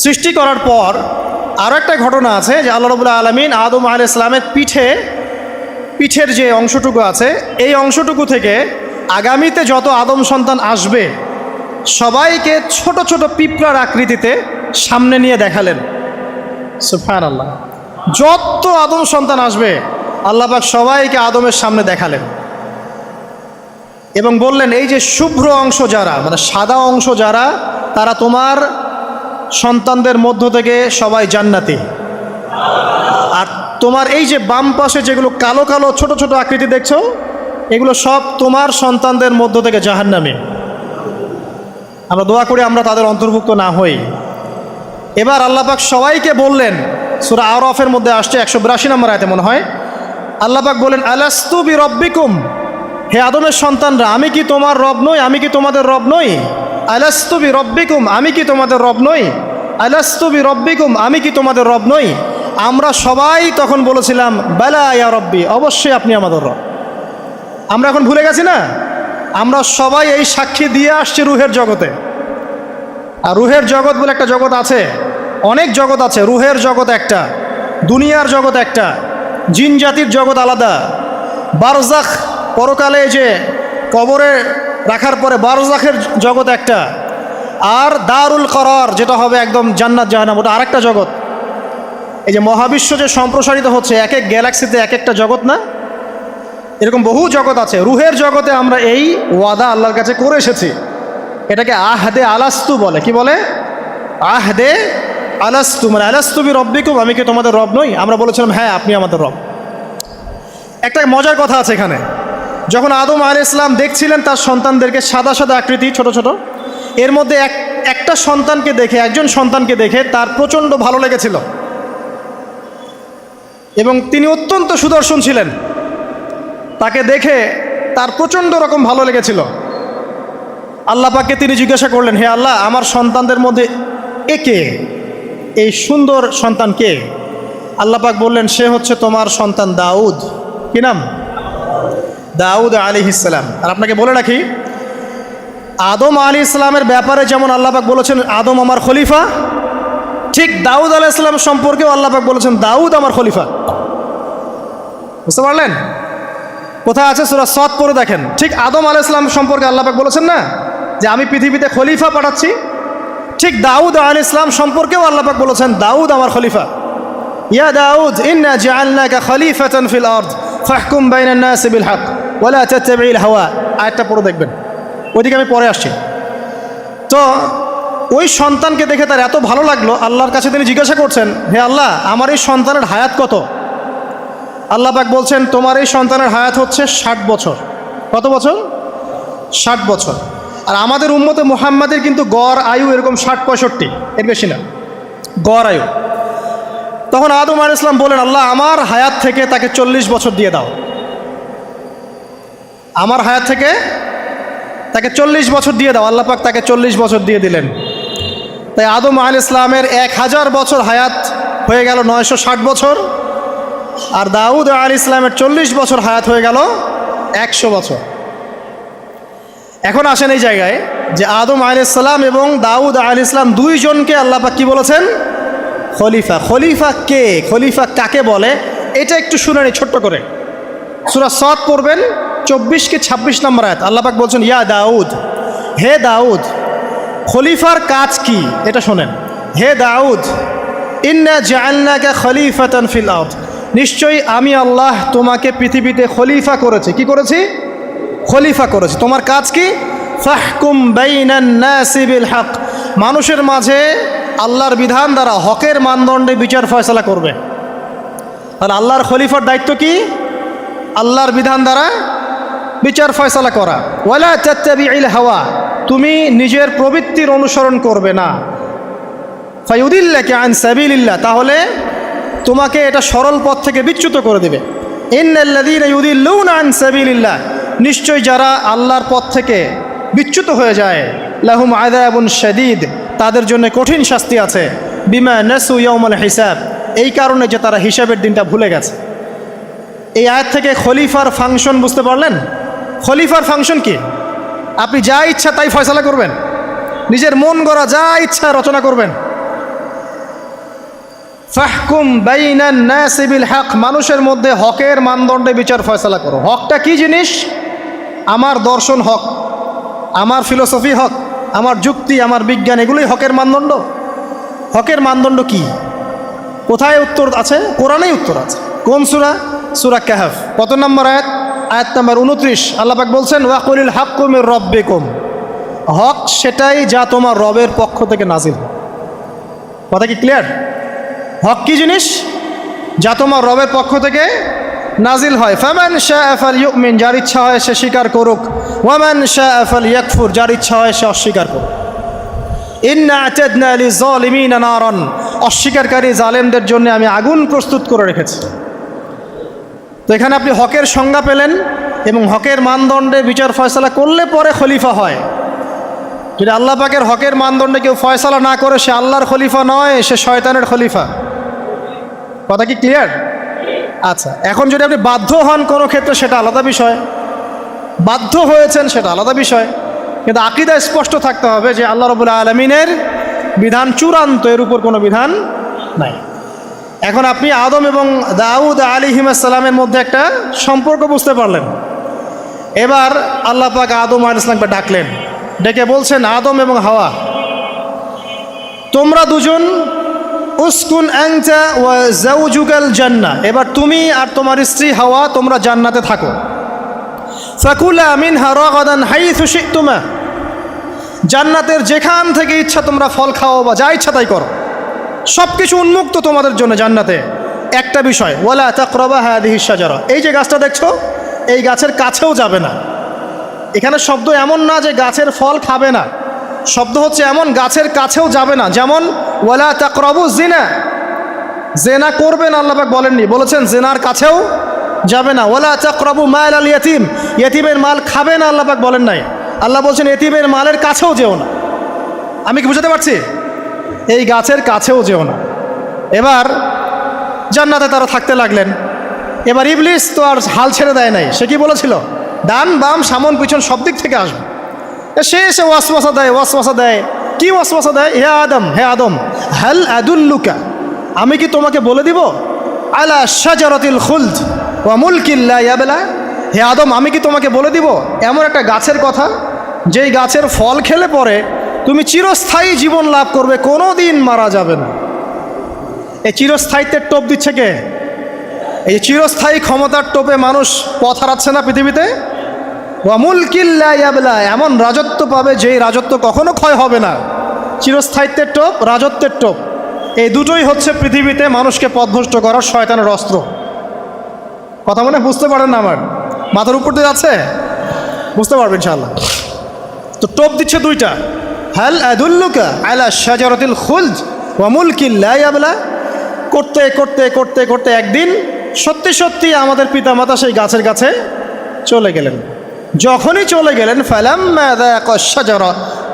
সৃষ্টি করার পর আরও একটা ঘটনা আছে যে আল্লাহ রাব্বুল আলামিন আদম আলাইহিস সালামের পিঠের যে অংশটুকু আছে, এই অংশটুকু থেকে আগামীতে যত আদম সন্তান আসবে সবাইকে ছোট ছোট পিঁপড়ার আকৃতিতে সামনে নিয়ে দেখালেন। সুবহানাল্লাহ। যত আদম সন্তান আসবে আল্লাহ পাক সবাইকে আদমের সামনে দেখালেন এবং বললেন এই যে শুভ্র অংশ যারা, মানে সাদা অংশ যারা, তারা তোমার সন্তানদের মধ্য থেকে সবাই জান্নাতি। আর তোমার এই যে বাম পাশে যেগুলো কালো কালো ছোট ছোট আকৃতি দেখছো, এগুলো সব তোমার সন্তানদের মধ্য থেকে জাহান্নামী। আমরা দোয়া করি আমরা তাদের অন্তর্ভুক্ত না হই। এবার আল্লাহ পাক সবাইকে বললেন, সূরা আরাফের মধ্যে আসছে 182 নম্বর আয়াতে মনে হয়, আল্লাহ পাক বলেন আলাস্তু বিরব্বিকুম, হে আদমের সন্তানরা আমি কি তোমার রব নই? আমি কি তোমাদের রব নই? আলাস্তু বিরব্বিকুম, আমি কি তোমাদের রব নই? আলাস্তু বিরব্বিকুম, আমি কি তোমাদের রব নই? আমরা সবাই তখন বলেছিলাম বালা ইয়া রব্বি, অবশ্যই আপনি আমাদের রব। আমরা এখন ভুলে গেছি না? আমরা সবাই এই সাক্ষী দিয়ে আসছি রুহের জগতে। আর রুহের জগৎ বলে একটা জগৎ আছে, অনেক জগৎ আছে। রুহের জগৎ একটা, দুনিয়ার জগৎ একটা, জিন জাতির জগৎ আলাদা, বারজাখ পরকালে যে কবরে রাখার পরে বারজাখের জগৎ একটা, আর দারুল করার যেটা হবে একদম জান্নাত জাহান্নাম, ওটা আরেকটা জগৎ। এই যে মহাবিশ্ব যে সম্প্রসারিত হচ্ছে, এক এক গ্যালাক্সিতে এক একটা জগৎ না, এরকম বহু জগৎ আছে। রুহের জগতে আমরা এই ওয়াদা আল্লাহর কাছে করে এসেছি, এটাকে আহদে আলাস্তু বলে। কি বলে? আহদে আলাস্তু, মানে আলাস্তু বি রব্বিকুম, আমি কি তোমাদের রব নই? আমরা বলেছিলাম হ্যাঁ আপনি আমাদের রব। একটা মজার কথা আছে এখানে, যখন আদম আলাইহিস সালাম দেখছিলেন তার সন্তানদেরকে সাদা সাদা আকৃতি ছোট ছোট, এর মধ্যে একটা সন্তানকে দেখে, একজন সন্তানকে দেখে তার প্রচণ্ড ভালো লেগেছিল এবং তিনি অত্যন্ত সুদর্শন ছিলেন। তাকে দেখে তার প্রচণ্ড রকম ভালো লেগেছিল। আল্লাহ পাককে তিনি জিজ্ঞাসা করলেন, হে আল্লাহ, আমার সন্তানদের মধ্যে একে, এই সুন্দর সন্তান কে? আল্লাহ পাক বললেন সে হচ্ছে তোমার সন্তান দাউদ। কি নাম? দাউদ আলাইহিস সালাম। আর আপনাকে বলে রাখি, আদম আলাইহিস সালামের ব্যাপারে যেমন আল্লাহ পাক বলেছেন আদম আমার খলিফা, ঠিক দাউদ আলাইহিস সালাম সম্পর্কেও আল্লাহ পাক বলেছেন দাউদ আমার খলিফা। বুঝতে পারলেন? কোথায় আছে? সূরা সদ পড়ে দেখেন। ঠিক আদম আলাইহিস সালাম সম্পর্কে আল্লাহ পাক বলেছেন না যে আমি পৃথিবীতে খলিফা পাঠাচ্ছি, ঠিক দাউদ আলাইহিস সালাম সম্পর্কেও আল্লাহ পাক বলেছেন দাউদ আমার খলিফা। ইয়া দাউদ ইন্না জাআলনাকা খলিফাতান ফিল আরদ ফাহকুম বাইনান নাসি বিল হক ওয়া লা তাত্তাবি'ল হাওয়া। আয়াতটা পড়ে দেখবেন, ওইদিকে আমি পরে আসছি। তো ওই সন্তানকে দেখে তার এত ভালো লাগলো, আল্লাহর কাছে তিনি জিজ্ঞাসা করছেন, হে আল্লাহ আমার এই সন্তানের হায়াত কত? আল্লাহ পাক বলছেন তোমার এই সন্তানের হায়াত হচ্ছে 60 বছর। কত বছর? 60 বছর। আর আমাদের উম্মতে মুহাম্মাদের কিন্তু গড় আয়ু এরকম 60-65, এর বেশি না গড় আয়ু। তখন আদম আলাইহিস সালাম বলেন, আল্লাহ আমার হায়াত থেকে তাকে 40 বছর দিয়ে দাও, আমার হায়াত থেকে তাকে 40 বছর দিয়ে দাও। আল্লাহ পাক তাকে 40 বছর দিয়ে দিলেন। তাই আদম আলাইহিস সালামের 1000 বছর হায়াত হয়ে গেল 960 বছর, আর দাউদ আলাইহিস সালামের 40 বছর হায়াত হয়ে গেল 100 বছর। এখন আসেন এই জায়গায় যে আদম আলাইহিস সালাম এবং দাউদ আলাইহিস সালাম দুইজনকে আল্লাহ পাক কি বলেছেন? খলিফা। খলিফা কে? খলিফা কাকে বলে? এটা একটু শুনে নি ছোট্ট করে। সূরা সদ পড়বেন 24 কি 26 নম্বর আয়াত। আল্লাহ পাক বলছেন ইয়া দাউদ, হে দাউদ খলিফার কাজ কি এটা শোনেন। হে দাউদ ইন্না জাআলনাকা খলিফাতান ফিল আরদ, নিশ্চয়ই আমি আল্লাহ তোমাকে পৃথিবীতে খলিফা করেছি। কি করেছি? খলিফা করেছি। তোমার কাজ কি? ফাহকুম বাইনান নাসি বিল হক, মানুষের মাঝে আল্লাহর বিধান দ্বারা হকের মানদণ্ডে বিচার ফয়সালা করবে। তাহলে আল্লাহর খলিফার দায়িত্ব কি? আল্লাহর বিধান দ্বারা বিচার ফয়সালা করা। ওয়ালা তাত্তাবি'ল হাওয়া, তুমি নিজের প্রবৃত্তির অনুসরণ করবে না। ফায়ুদিল্লাকা আন সাবিলিল্লাহ, তাহলে তোমাকে এটা সরল পথ থেকে বিচ্যুত করে দেবে। ইন্নাল্লাযীনা ইউদিল্লুনা আন সাবিলিল্লাহ, নিশ্চয় যারা আল্লাহর পথ থেকে বিচ্যুত হয়ে যায়, লাহুম আযাবুন শাদীদ, তাদের জন্য কঠিন শাস্তি আছে। বিমা নাসু ইয়াউমাল হিসাব, এই কারণে যে তারা হিসাবের দিনটা ভুলে গেছে। এই আয়াত থেকে খলিফার ফাংশন বুঝতে পারলেন? খলিফার ফাংশন কি? আপনি যা ইচ্ছা তাই ফয়সালা করবেন, নিজের মন গড়া যা ইচ্ছা রচনা করবেন। ফাহকুম বাইনান নাসি বিল হক, মানুষের মধ্যে হকের মানদণ্ডে বিচার ফয়সালা করো। হকটা কি জিনিস? আমার দর্শন হক, আমার ফিলোসফি হক, আমার যুক্তি, আমার বিজ্ঞান, এগুলোই হকের মানদণ্ড। হকের মানদণ্ড কি? কোথায় উত্তর আছে? কোরআনেই উত্তর আছে। কোন সূরা? সূরা কাহফ। কত নম্বর আয়াত? আয়াত নম্বর 29। আল্লাহ পাক বলছেন ওয়াকুলিল হাক্কু মির রাব্বিকুম, হক সেটাই যা তোমার রবের পক্ষ থেকে নাজিল। কথা কি ক্লিয়ার? হক কি জিনিস? যা তোমার রবের পক্ষ থেকে নাজিল হয়। ফামান শাআ ফালইউমিন, যার ইচ্ছা হয় সে স্বীকার করুক। ওয়ামান শাআ ফালইয়াকফুর, যার ইচ্ছা হয় সে অস্বীকার করুক। ইন্না আ'তাদনা লিযালিমিনা নারান, অস্বীকারী জালেমদের জন্য আমি আগুন প্রস্তুত করে রেখেছি। তো এখানে আপনি হকের সংজ্ঞা পেলেন এবং হকের মানদণ্ডে বিচার ফয়সালা করলে পরে খলিফা হয়। যদি আল্লাহ পাকের হকের মানদণ্ডে কেউ ফয়সালা না করে সে আল্লাহর খলিফা নয়, সে শয়তানের খলিফা। কথা কি ক্লিয়ার? আচ্ছা, এখন যদি আপনি বাধ্য হন কোনো ক্ষেত্রে সেটা আলাদা বিষয়, বাধ্য হয়েছেন সেটা আলাদা বিষয়, কিন্তু আকীদা স্পষ্ট থাকতে হবে যে আল্লাহ রাব্বুল আলামিনের বিধান চূড়ান্ত, এর উপর কোনো বিধান নাই। এখন আপনি আদম এবং দাউদ আলাইহিস সালামের মধ্যে একটা সম্পর্ক বুঝতে পারলেন। এবার আল্লাহ পাক আদম আলাইহিস সালামকে ডাকলেন, ডেকে বলছেন আদম এবং হাওয়া, তোমরা দুজন উসকুন আনতা ওয়া যাওজুকাল জান্নাহ, এবার তুমি আর তোমার স্ত্রী হাওয়া তোমরা জান্নাতে থাকো। ফাকুলা মিনহা রাগাদান হাইথু শি'তুমা, জান্নাতের যেখান থেকে ইচ্ছা তোমরা ফল খাও বা যা ইচ্ছা তাই করো, সব কিছু উন্মুক্ত তোমাদের জন্য জান্নাতে। একটা বিষয়, ওয়ালা তাকরাবা হাদিহিশ শাজারা, এই যে গাছটা দেখছো এই গাছের কাছেও যাবে না। এখানে শব্দ এমন না যে গাছের ফল খাবে না, শব্দ হচ্ছে এমন গাছের কাছেও যাবে না। যেমন ওয়ালা তাকরাবু জিনা, জেনা করবে না আল্লাহ পাক বলেননি, বলেছেন জেনার কাছেও যাবে না। ওয়ালা তাকরাবু মাল আল ইয়াতিম, ইয়াতিমের মাল খাবে না আল্লাহ পাক বলেন নাই, আল্লাহ বলছেন ইয়াতিমের মালের কাছেও যেও না। আমি কি বুঝাতে পারছি? এই গাছের কাছেও যেও না। এবার জান্নাতে তারা থাকতে লাগলেন। এবার ইবলিস তো আর হাল ছেড়ে দেয় নাই, সে কি বলেছিল? ডান বাম সামন পিছন সব দিক থেকে আসবে। সে এসে ওয়াসওয়াসা দেয়। কি ওয়াসওয়াসা দেয়? হে আদম হাল আদুল্লুকা, আমি কি তোমাকে বলে দিব আলা শাজারাতিল খুলদ ওয়া মুলকিন লা ইয়াবলা, হে আদম আমি কি তোমাকে বলে দিব এমন একটা গাছের কথা যেই গাছের ফল খেলে পরে তুমি চিরস্থায়ী জীবন লাভ করবে, কোনো দিন মারা যাবে না। এই চিরস্থায়িত্বের টোপ দিচ্ছে কে? এই চিরস্থায়ী ক্ষমতার টোপে মানুষ পথ হারাচ্ছে না পৃথিবীতে। ওয়ামুলকিল্লা ইয়াবলা, এমন রাজত্ব পাবে যেই রাজত্ব কখনো ক্ষয় হবে না। চিরস্থায়িত্বের টোপ, রাজত্বের টোপ, এই দুটোই হচ্ছে পৃথিবীতে মানুষকে পথভ্রষ্ট করার শয়তানের অস্ত্র। কথা মনে বুঝতে পারেন না? আমার মাথার উপর দিয়ে যাচ্ছে, বুঝতে পারবেন ইনশাআল্লাহ। তো টোপ দিচ্ছে দুইটা, হাল আদুল্লুকা আলা শাজারাতিল খুলদ ওয়া মুলকিন লা ইয়াবলা। করতে করতে করতে করতে একদিন সত্যি সত্যি আমাদের পিতামাতা সেই গাছের কাছে চলে গেলেন। যখনই চলে গেলেন, ফালাম্মা যাকা শাজারা,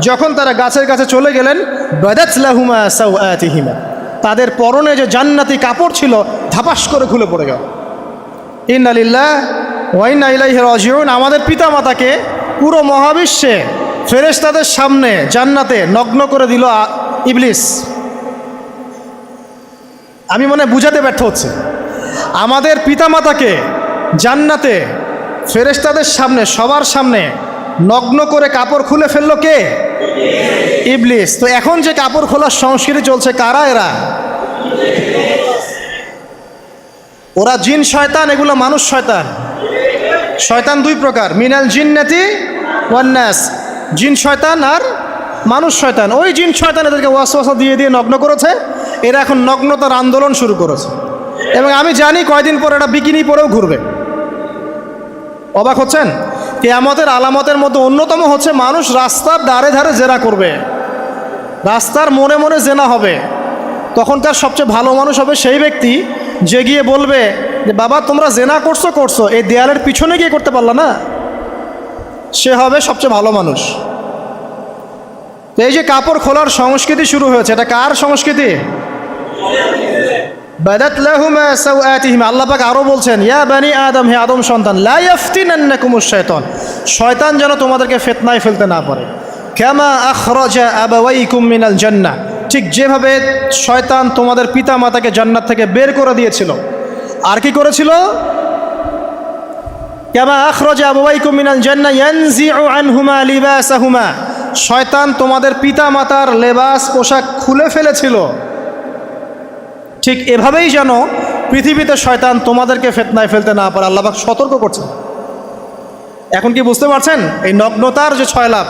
যখন তারা গাছের কাছে চলে গেলেন, বাদাত লাহুমা সাওআতিহিমা, তাদের পরনে যে জান্নাতি কাপড় ছিল ধাপাস করে খুলে পড়ে গেল। ইন্না লিল্লাহি ওয়া ইন্না ইলাইহি রাজিউন। আমাদের পিতামাতাকে পুরো মহাবিশ্বে ফেরেশতাদের সামনে জান্নাতে নগ্ন করে দিল ইবলিস। আমি মনে বুঝাতে ব্যর্থ হচ্ছে। আমাদের পিতামাতাকে জান্নাতে ফেরেশতাদের সামনে, সবার সামনে নগ্ন করে কাপড় খুলে ফেললো কে? ইবলিস। তো এখন যে কাপড় খোলার সংস্কৃতি চলছে, কারা এরা? ওরা জিন শয়তান, এগুলো মানুষ শয়তান। শয়তান দুই প্রকার, মিনাল জিন্নাতি ওয়ান নাস, জিন শয়তান আর মানুষ শয়তান। ওই জিন শয়তান এদেরকে ওয়াসওয়াসা দিয়ে দিয়ে নগ্ন করেছে। এরা এখন নগ্নতার আন্দোলন শুরু করেছে এবং আমি জানি কয়দিন পর এটা বিকিনি পরেও ঘুরবে। অবাক হচ্ছেন? কিয়ামতের আলামতের মধ্যে অন্যতম হচ্ছে মানুষ রাস্তার ধারে ধারে জেনা করবে, রাস্তার মোড়ে মোড়ে জেনা হবে। তখনকার সবচেয়ে ভালো মানুষ হবে সেই ব্যক্তি যে গিয়ে বলবে যে বাবা তোমরা জেনা করছো করছো, এই দেয়ালের পিছনে গিয়ে করতে পারলা না। সে হবে সবচেয়ে ভালো মানুষ। তো এই যে কাপড় খোলার সংস্কৃতি শুরু হয়েছে, এটা কার সংস্কৃতি? বাদাত লাহুমা সাওআতিহিমা। আল্লাহ পাক আরো বলছেন, ইয়া বানি আদম, হে আদম সন্তান, লা ইয়াফতিনান্নাকুমুশ শাইতান, শয়তান যেন তোমাদেরকে ফিতনায় ফেলতে না পারে। কামা আখরাজা আবাওয়াইকুম মিনাল জান্নাহ, ঠিক যেভাবে শয়তান তোমাদের পিতা মাতাকে জান্নাত থেকে বের করে দিয়েছিল। আর কি করেছিল? কামা আখরাজা আবাওয়াইকুম মিনাল জান্নাহ ইয়ানজিউ আনহুমা লিবাসাহুমা, শয়তান তোমাদের পিতা মাতার লেবাস পোশাক খুলে ফেলেছিল। ঠিক এভাবেই যেন পৃথিবীতে শয়তান তোমাদেরকে ফিতনায় ফেলতে না পারে, আল্লাহ পাক সতর্ক করছেন। এখন কি বুঝতে পারছেন? এই নগ্নতার যে 6 লাভ,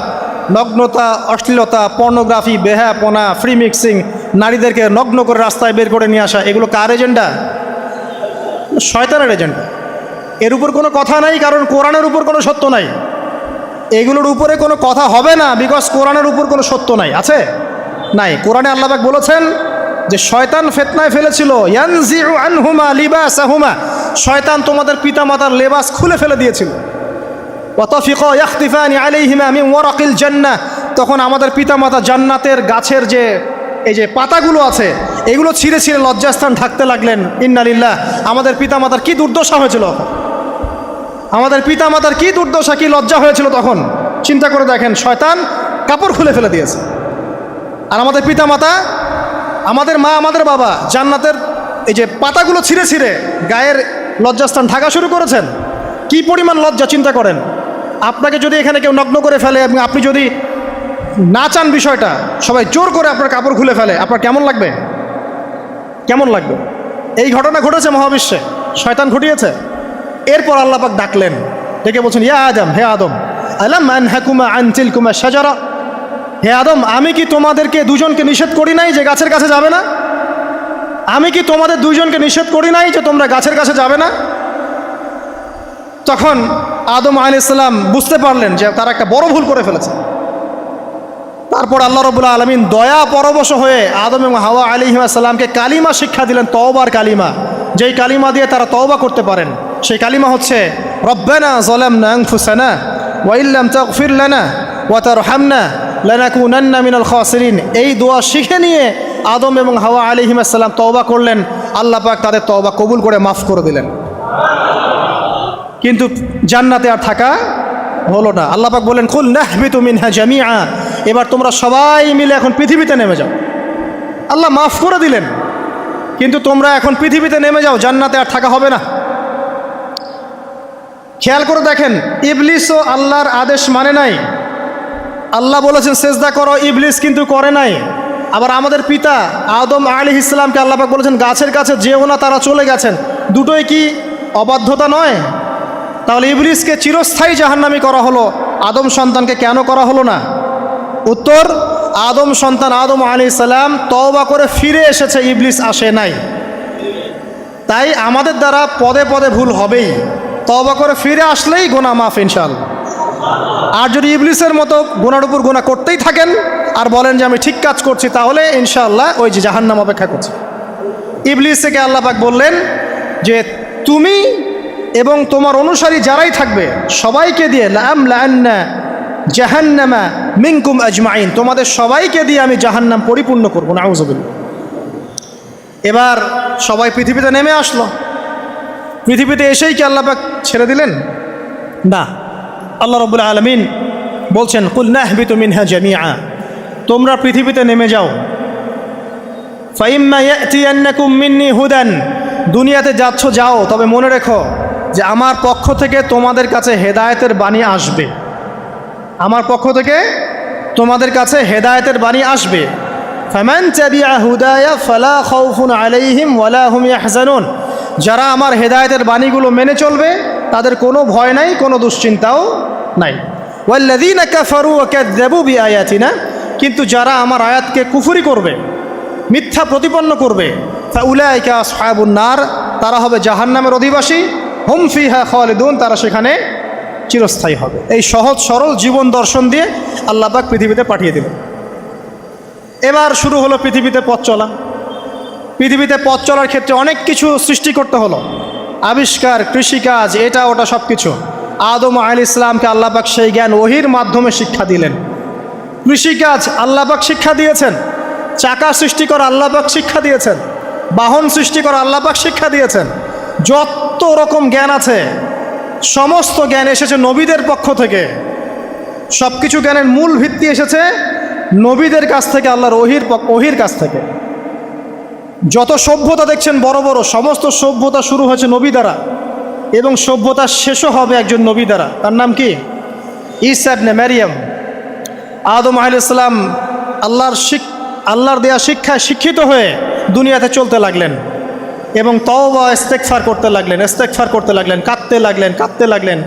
নগ্নতা, অশ্লীলতা, পর্নোগ্রাফি, বেহায়াপনা, ফ্রি মিক্সিং, নারীদেরকে নগ্ন করে রাস্তায় বের করে নিয়ে আসা, এগুলো কার এজেন্ডা? শয়তানের এজেন্ডা। এর উপর কোনো কথা নাই, কারণ কোরআনের উপর কোনো সত্য নাই। এগুলোর উপরে কোনো কথা হবে না, বিকজ কোরআনের উপর কোনো সত্য নাই। আছে? নাই। কোরআনে আল্লাহ পাক বলেছেন যে শয়তান ফিতনায় ফেলেছিল, ইয়ানজিউ আনহুমা লিবাসাহুমা, শয়তান তোমাদের পিতামাতার লেবাস খুলে ফেলে দিয়েছিল। ওয়া তাফিকা ইয়াখতিফানি আলাইহিমা মিন ওয়ারাকিল জান্নাহ, তখন আমাদের পিতামাতা জান্নাতের গাছের যে এই যে পাতাগুলো আছে এগুলো ছিঁড়ে ছিঁড়ে লজ্জাস্থান ঢাকতে লাগলেন। ইন্না লিল্লাহ। আমাদের পিতামাতার কি দুর্দশা হয়েছিল, আমাদের পিতামাতার কি দুর্দশা, কি লজ্জা হয়েছিল তখন। চিন্তা করে দেখেন, শয়তান কাপড় খুলে ফেলে দিয়েছে। আর আমাদের পিতামাতা, আমাদের মা, আমাদের বাবা জান্নাতের এই যে পাতাগুলো ছিঁড়ে ছিঁড়ে গায়ের লজ্জাস্থান ঢাকা শুরু করেছেন। কি পরিমাণ লজ্জা চিন্তা করেন। আপনাকে যদি এখানে কেউ নগ্ন করে ফেলে এবং আপনি যদি না চান বিষয়টা, সবাই জোর করে আপনার কাপড় খুলে ফেলে, আপনার কেমন লাগবে? কেমন লাগবে? এই ঘটনা ঘটেছে মহাবিশ্বে, শয়তান ঘটিয়েছে। এরপর আল্লাহ পাক ডাকলেন, ডেকে বলছেন, ইয়া আদম, হে আদম, আলাম আনহাকুমা আন তিলকুমা শাজারা, হে আদম আমি কি তোমাদেরকে দুজনকে নিষেধ করি নাই যে গাছের কাছে যাবে না? আমি কি তোমাদের দুইজনকে নিষেধ করি নাই যে তোমরা গাছের কাছে যাবে না? তখন আদম আলাইহিস সালাম বুঝতে পারলেন যে তারা একটা বড় ভুল করে ফেলেছে। তারপর আল্লাহ রাব্বুল আলামিন দয়া পরবশ হয়ে আদম এবং হাওয়া আলাইহিস সালামকে কালিমা শিক্ষা দিলেন, তওবার কালিমা, যেই কালিমা দিয়ে তারা তওবা করতে পারেন। সেই কালিমা হচ্ছে রব্বানা যালামনা আনফুসানা ওয়া ইল্লাম তাগফির লানা ওয়া তারহামনা লানাকুনান্না মিনাল খাসিরিন। এই দোয়া শিখে নিয়ে আদম এবং হাওয়া আলাইহিস সালাম তওবা করলেন। আল্লাহ পাক তাদের তওবা কবুল করে মাফ করে দিলেন। কিন্তু জান্নাতে আর থাকা হলো না। আল্লাহ পাক বলেন, কুল নাহবিতু মিনহা জামিআ, এবার তোমরা সবাই মিলে এখন পৃথিবীতে নেমে যাও। আল্লাহ মাফ করে দিলেন, কিন্তু তোমরা এখন পৃথিবীতে নেমে যাও, জান্নাতে আর থাকা হবে না। খেয়াল করে দেখেন, ইবলিসও আল্লাহর আদেশ মানে নাই। আল্লাহ বলেছেন সেজদা করো, ইবলিস কিন্তু করে নাই। আবার আমাদের পিতা আদম আলাইহিস সালামকে আল্লাহ পাক বলেছেন গাছের কাছে যেও না, তারা চলে গেছেন। দুটোই কি অবাধ্যতা নয়? তাহলে ইবলিসকে চিরস্থায়ী জাহান্নামী করা হলো, আদম সন্তানকে কেন করা হলো না? উত্তর, আদম সন্তান আদম আলাইহিস সালাম তওবা করে ফিরে এসেছে, ইবলিস আসে নাই। তাই আমাদের দ্বারা পদে পদে ভুল হবেই, তওবা করে ফিরে আসলেই গুনাহ মাফ ইনশাআল্লাহ। আর যদি ইবলিসের মতো গুনার উপর গুনাহ করতেই থাকেন আর বলেন যে আমি ঠিক কাজ করছি, তাহলে ইনশাআল্লাহ ওই যে জাহান্নাম অপেক্ষা করছে। ইবলিসকে আল্লাহ পাক বললেন যে তুমি এবং তোমার অনুসারী যারাই থাকবে সবাইকে দিয়ে লাআমলাআন্না জাহান্নামা মিনকুম আজমাইন, তোমাদের সবাইকে দিয়ে আমি জাহান্নাম পরিপূর্ণ করব। নাউযুবিল্লাহ। এবার সবাই পৃথিবীতে নেমে আসলো। পৃথিবীতে এসেই কি আল্লাহ পাক ছেড়ে দিলেন? না। আল্লাহ রাব্বুল আলামিন বলছেন কুল নাহবিতু মিনহা জামিআ, তোমরা পৃথিবীতে নেমে যাও। ফাইম্মা ইয়াতিয়ান্নাকুম মিন্নি হুদান, দুনিয়াতে যাচ্ছ যাও, তবে মনে রেখো যে আমার পক্ষ থেকে তোমাদের কাছে হেদায়েতের বাণী আসবে। আমার পক্ষ থেকে তোমাদের কাছে হেদায়েতের বাণী আসবে। ফামান তাবিআ হুদায়া ফালা খাউফুন আলাইহিম ওয়ালা হুম ইয়াহজানুন, যারা আমার হেদায়েতের বাণীগুলো মেনে চলবে তাদের কোনো ভয় নাই, কোনো দুশ্চিন্তাও নাই। ওয়াল্লাযীনা কাফারু ওয়া কাযযাবু বিআয়াতিনা, কিন্তু যারা আমার আয়াতকে কুফরি করবে, মিথ্যা প্রতিপন্ন করবে, ফাউলাইকা আসহাবুন নার, তারা হবে জাহান্নামের অধিবাসী। হুম ফিহা খালিদুন, তারা সেখানে চিরস্থায়ী হবে। এই সহজ সরল জীবন দর্শন দিয়ে আল্লাহ পাক পৃথিবীতে পাঠিয়ে দিলেন। এবার শুরু হলো পৃথিবীতে পথ চলা। পৃথিবীতে পথ চলার ক্ষেত্রে অনেক কিছু সৃষ্টি করতে হলো, আবিষ্কার, কৃষিকাজ, এটা ওটা সব কিছু। আদম আলাইহিস সালামকে আল্লাহ পাক সেই জ্ঞান ওহির মাধ্যমে শিক্ষা দিলেন। কৃষিকাজ আল্লাহ পাক শিক্ষা দিয়েছেন, চাকা সৃষ্টি করা আল্লাহ পাক শিক্ষা দিয়েছেন, বাহন সৃষ্টি করা আল্লাহ পাক শিক্ষা দিয়েছেন। যত রকম জ্ঞান আছে সমস্ত জ্ঞান এসেছে নবীদের পক্ষ থেকে। সব কিছু জ্ঞানের মূল ভিত্তি এসেছে নবীদের কাছ থেকে, আল্লাহর ওহির কাছ থেকে। যত সভ্যতা দেখছেন বড় বড়, সমস্ত সভ্যতা শুরু হয়েছে নবী দ্বারা, এবং সভ্যতা শেষও হবে একজন নবী দ্বারা। তার নাম কি? ঈসা ইবনে মারইয়াম। আদম আলাইহিস সালাম আল্লাহর দেয়া শিক্ষায় শিক্ষিত হয়ে দুনিয়াতে চলতে লাগলেন এবং তওবা ইস্তেগফার করতে লাগলেন, কাঁদতে লাগলেন।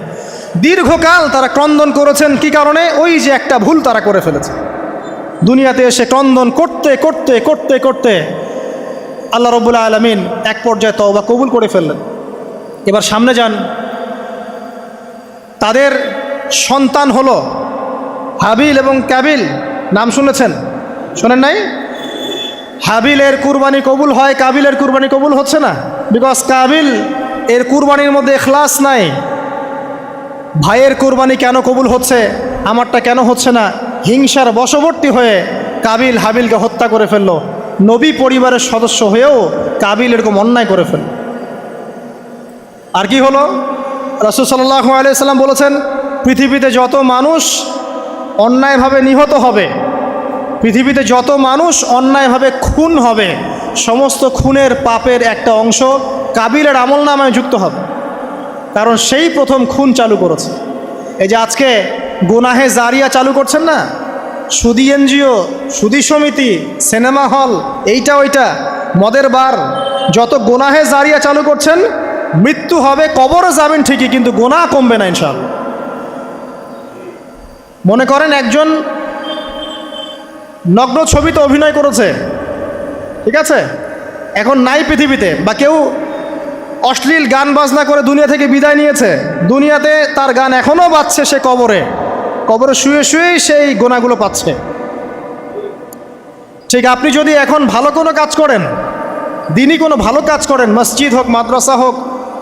দীর্ঘকাল তারা ক্রন্দন করেছেন। কি কারণে? ওই যে একটা ভুল তারা করে ফেলেছে। দুনিয়াতে এসে ক্রন্দন করতে আল্লাহ রাব্বুল আলামিন এক পর্যায়ে তওবা কবুল করে ফেললেন। এবার সামনে যান। তাদের সন্তান হলো হাবিল এবং কাবিল। নাম শুনেছেন? শোনেন নাই? হাবিলের কুরবানি কবুল হয়, কাবিলের কুরবানি কবুল হচ্ছে না। বিকজ কাবিল এর কুরবানির মধ্যে ইখলাস নাই। ভাইয়ের কুরবানি কেন কবুল হচ্ছে, আমারটা কেন হচ্ছে না? হিংসার বশবর্তী হয়ে কাবিল হাবিলকে হত্যা করে ফেললো। নবী পরিবারের সদস্য হয়েও কাবিল এরকম অন্যায় করে ফেলল। আর কি হলো? রাসূল সাল্লাল্লাহু আলাইহি সাল্লাম বলেছেন পৃথিবীতে যত মানুষ অন্যায়ভাবে নিহত হবে, পৃথিবীতে যত মানুষ অন্যায়ভাবে খুন হবে, সমস্ত খুনের পাপের একটা অংশ কাবিলের আমলনামায় যুক্ত হবে। কারণ সেই প্রথম খুন চালু করেছে। এই যে আজকে গুনাহে জারিয়া চালু করছেন না, সুদী এনজিও, সুদী সমিতি, সিনেমা হল, এইটা ওইটা, মদের বার, যত গুনাহে জারিয়া চালু করছেন, মৃত্যু হবে, কবরে যাবেন ঠিকই, কিন্তু গুনাহ কমবে না ইনশাআল্লাহ। মনে করেন একজন নগ্ন ছবিতে অভিনয় করেছে, ঠিক আছে, এখন নাই পৃথিবীতে, বা কেউ অশ্লীল গান বাজনা করে দুনিয়া থেকে বিদায় নিয়েছে, দুনিয়াতে তার গান এখনও বাজছে, সে কবরে শুয়ে শুয়েই সেই গোনাগুলো পাচ্ছে। ঠিক আপনি যদি এখন ভালো কোনো কাজ করেন, দিনই কোনো ভালো কাজ করেন, মসজিদ হোক, মাদ্রাসা হোক,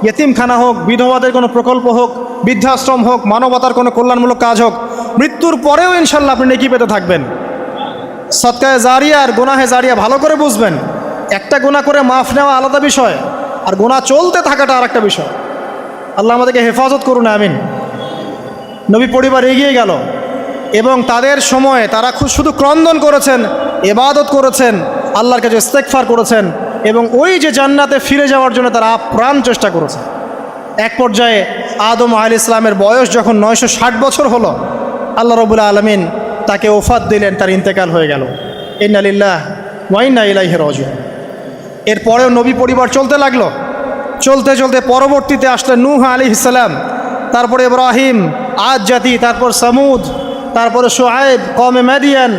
ইয়েতিমখানা হোক, বিধবাদের কোনো প্রকল্প হোক, বৃদ্ধাশ্রম হোক, মানবতার কোনো কল্যাণমূলক কাজ হোক, মৃত্যুর পরেও ইনশাল্লাহ আপনি নেকি পেতে থাকবেন। সদকায়ে জারিয়া আর গুনাহে জারিয়া ভালো করে বুঝবেন। একটা গুনাহ করে মাফ নেওয়া আলাদা বিষয়, আর গুনাহ চলতে থাকাটা আর একটা বিষয়। আল্লাহ আমাদেরকে হেফাজত করুন, আমিন। নবী পরিবার এগিয়ে গেল এবং তাদের সময়ে তারা শুধু ক্রন্দন করেছেন, ইবাদত করেছেন, আল্লাহর কাছে ইস্তেগফার করেছেন এবং ওই যে জান্নাতে ফিরে যাওয়ার জন্য তারা আপ্রাণ চেষ্টা করেছেন। এক পর্যায়ে আদম আলাইহিস সালামের বয়স যখন 960 বছর হলো, আল্লাহ রাব্বুল আলামিন তাকে ওফাত দিলেন, তার ইন্তেকাল হয়ে গেল। ইন্না লিল্লাহি ওয়া ইন্না ইলাইহি রাজিউন। এরপরেও নবী পরিবার চলতে লাগলো, চলতে চলতে পরবর্তীতে আসলেন নূহ আলাইহিস সালাম, তারপরে ইব্রাহিম, আদ জাতি, তারপর সামুদ, তারপরে শুআয়ব, কওমে মাদিয়ান,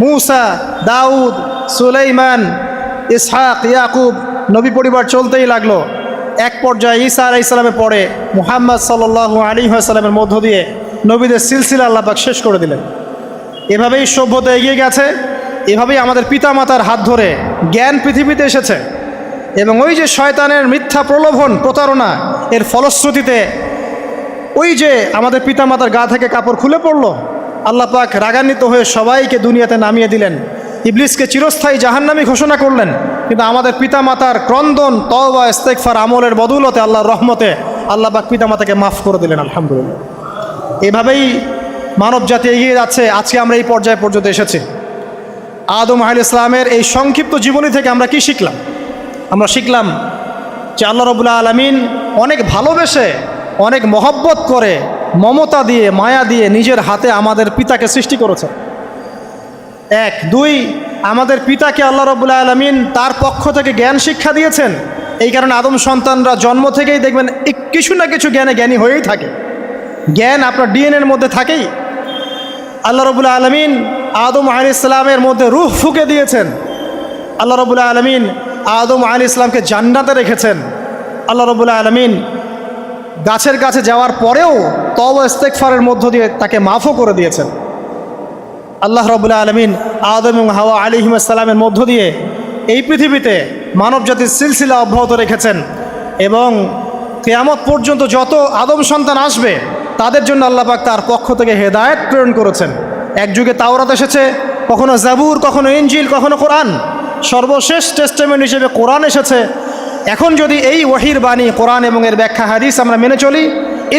মূসা, দাউদ, সুলাইমান, ইসহাক, ইয়াকুব, নবী পরিবার চলতেই লাগলো। এক পর্যায়ে ঈসা আলাইহিস সালামের পরে মুহাম্মদ সাল্লাল্লাহু আলাইহি ওয়াসাল্লামের মধ্য দিয়ে নবীদের সিলসিলা আল্লাহ পাক শেষ করে দিলেন। এভাবেই সভ্যতা এগিয়ে গেছে, এভাবেই আমাদের পিতামাতার হাত ধরে জ্ঞান পৃথিবীতে এসেছে। এবং ওই যে শয়তানের মিথ্যা প্রলোভন, প্রতারণা, এর ফলশ্রুতিতে ওই যে আমাদের পিতামাতার গা থেকে কাপড় খুলে পড়ল, আল্লাহ পাক রাগান্বিত হয়ে সবাইকে দুনিয়াতে নামিয়ে দিলেন, ইবলিসকে চিরস্থায়ী জাহান্নামী ঘোষণা করলেন। কিন্তু আমাদের পিতামাতার ক্রন্দন, তওবা, ইস্তেগফার, আমলের বদৌলতে, আল্লাহর রহমতে আল্লাহ পাক পিতামাতাকে মাফ করে দিলেন, আলহামদুলিল্লাহ। এভাবেই মানব জাতি এগিয়ে যাচ্ছে। আজকে আমরা এই পর্যায়ে পর্যন্ত এসেছি। আদম আলাইহিস সালামের এই সংক্ষিপ্ত জীবনী থেকে আমরা কি শিখলাম? আমরা শিখলাম যে আল্লাহ রাব্বুল আলামিন অনেক ভালোবেসে, অনেক মহব্বত করে, মমতা দিয়ে, মায়া দিয়ে নিজের হাতে আমাদের পিতাকে সৃষ্টি করেছেন। এক, দুই, আমাদের পিতাকে আল্লাহ রাব্বুল আলামিন তার পক্ষ থেকে জ্ঞান শিক্ষা দিয়েছেন। এই কারণে আদম সন্তানরা জন্ম থেকেই দেখবেন কিছু না কিছু জ্ঞানী হয়েই থাকে। জ্ঞান আপনার ডিএনএর মধ্যে থাকেই। আল্লাহ রাব্বুল আলামিন আদম আলাইহিস সালামের মধ্যে রূহ ফুঁকে দিয়েছেন। আল্লাহ রাব্বুল আলামিন আদম আলাইহিস সালামকে জান্নাতে রেখেছেন। আল্লাহ রাব্বুল আলামিন গাছের কাছে যাওয়ার পরেও তওবা ইস্তেগফারের মধ্য দিয়ে তাকে মাফও করে দিয়েছেন। আল্লাহ রাব্বুল আলামিন আদম এবং হাওয়া আলাইহিস সালামের মধ্য দিয়ে এই পৃথিবীতে মানব জাতির সিলসিলা অব্যাহত রেখেছেন। এবং কিয়ামত পর্যন্ত যত আদম সন্তান আসবে তাদের জন্য আল্লাহ পাক তার পক্ষ থেকে হেদায়েত প্রেরণ করেছেন। এক যুগে তাওরাত এসেছে, কখনো জাবুর, কখনো ইনজিল, কখনো কোরআন, সর্বশেষ টেস্টামেন্ট হিসেবে কোরআন এসেছে। এখন যদি এই ওহীর বাণী, কোরআন এবং এর ব্যাখ্যা হাদিস আমরা মেনে চলি,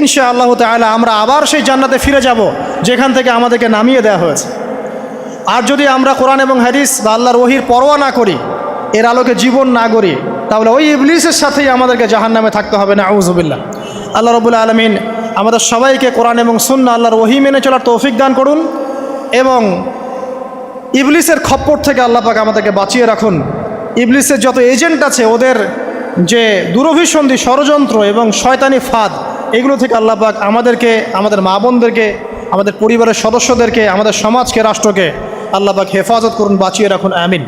ইনশাআল্লাহ তাআলা আমরা আবার সেই জান্নাতে ফিরে যাব যেখান থেকে আমাদেরকে নামিয়ে দেওয়া হয়েছে। আর যদি আমরা কোরআন এবং হাদিস বা আল্লাহর ওহীর পরোয়া না করি, এর আলোকে জীবন না গড়ি, তাহলে ওই ইবলিসের সাথেই আমাদেরকে জাহান্নামে থাকতে হবে, নাউযুবিল্লাহ। আল্লাহ রাব্বুল আলামিন আমাদের সবাইকে কোরআন এবং সুন্নাহ, আল্লাহর ওহী মেনে চলার তৌফিক দান করুন এবং ইবলিসের খপ্পর থেকে আল্লাহ পাক আমাদেরকে বাঁচিয়ে রাখুন। ইবলিসের যত এজেন্ট আছে, ওদের যে দুরভিসন্ধি, ষড়যন্ত্র এবং শয়তানি ফাঁদ, এগুলো থেকে আল্লাহ পাক আমাদেরকে, আমাদের মা বোনদেরকে, আমাদের পরিবারের সদস্যদেরকে, আমাদের সমাজকে, রাষ্ট্রকে আল্লাহ পাক হেফাজত করুন, বাঁচিয়ে রাখুন, আমিন।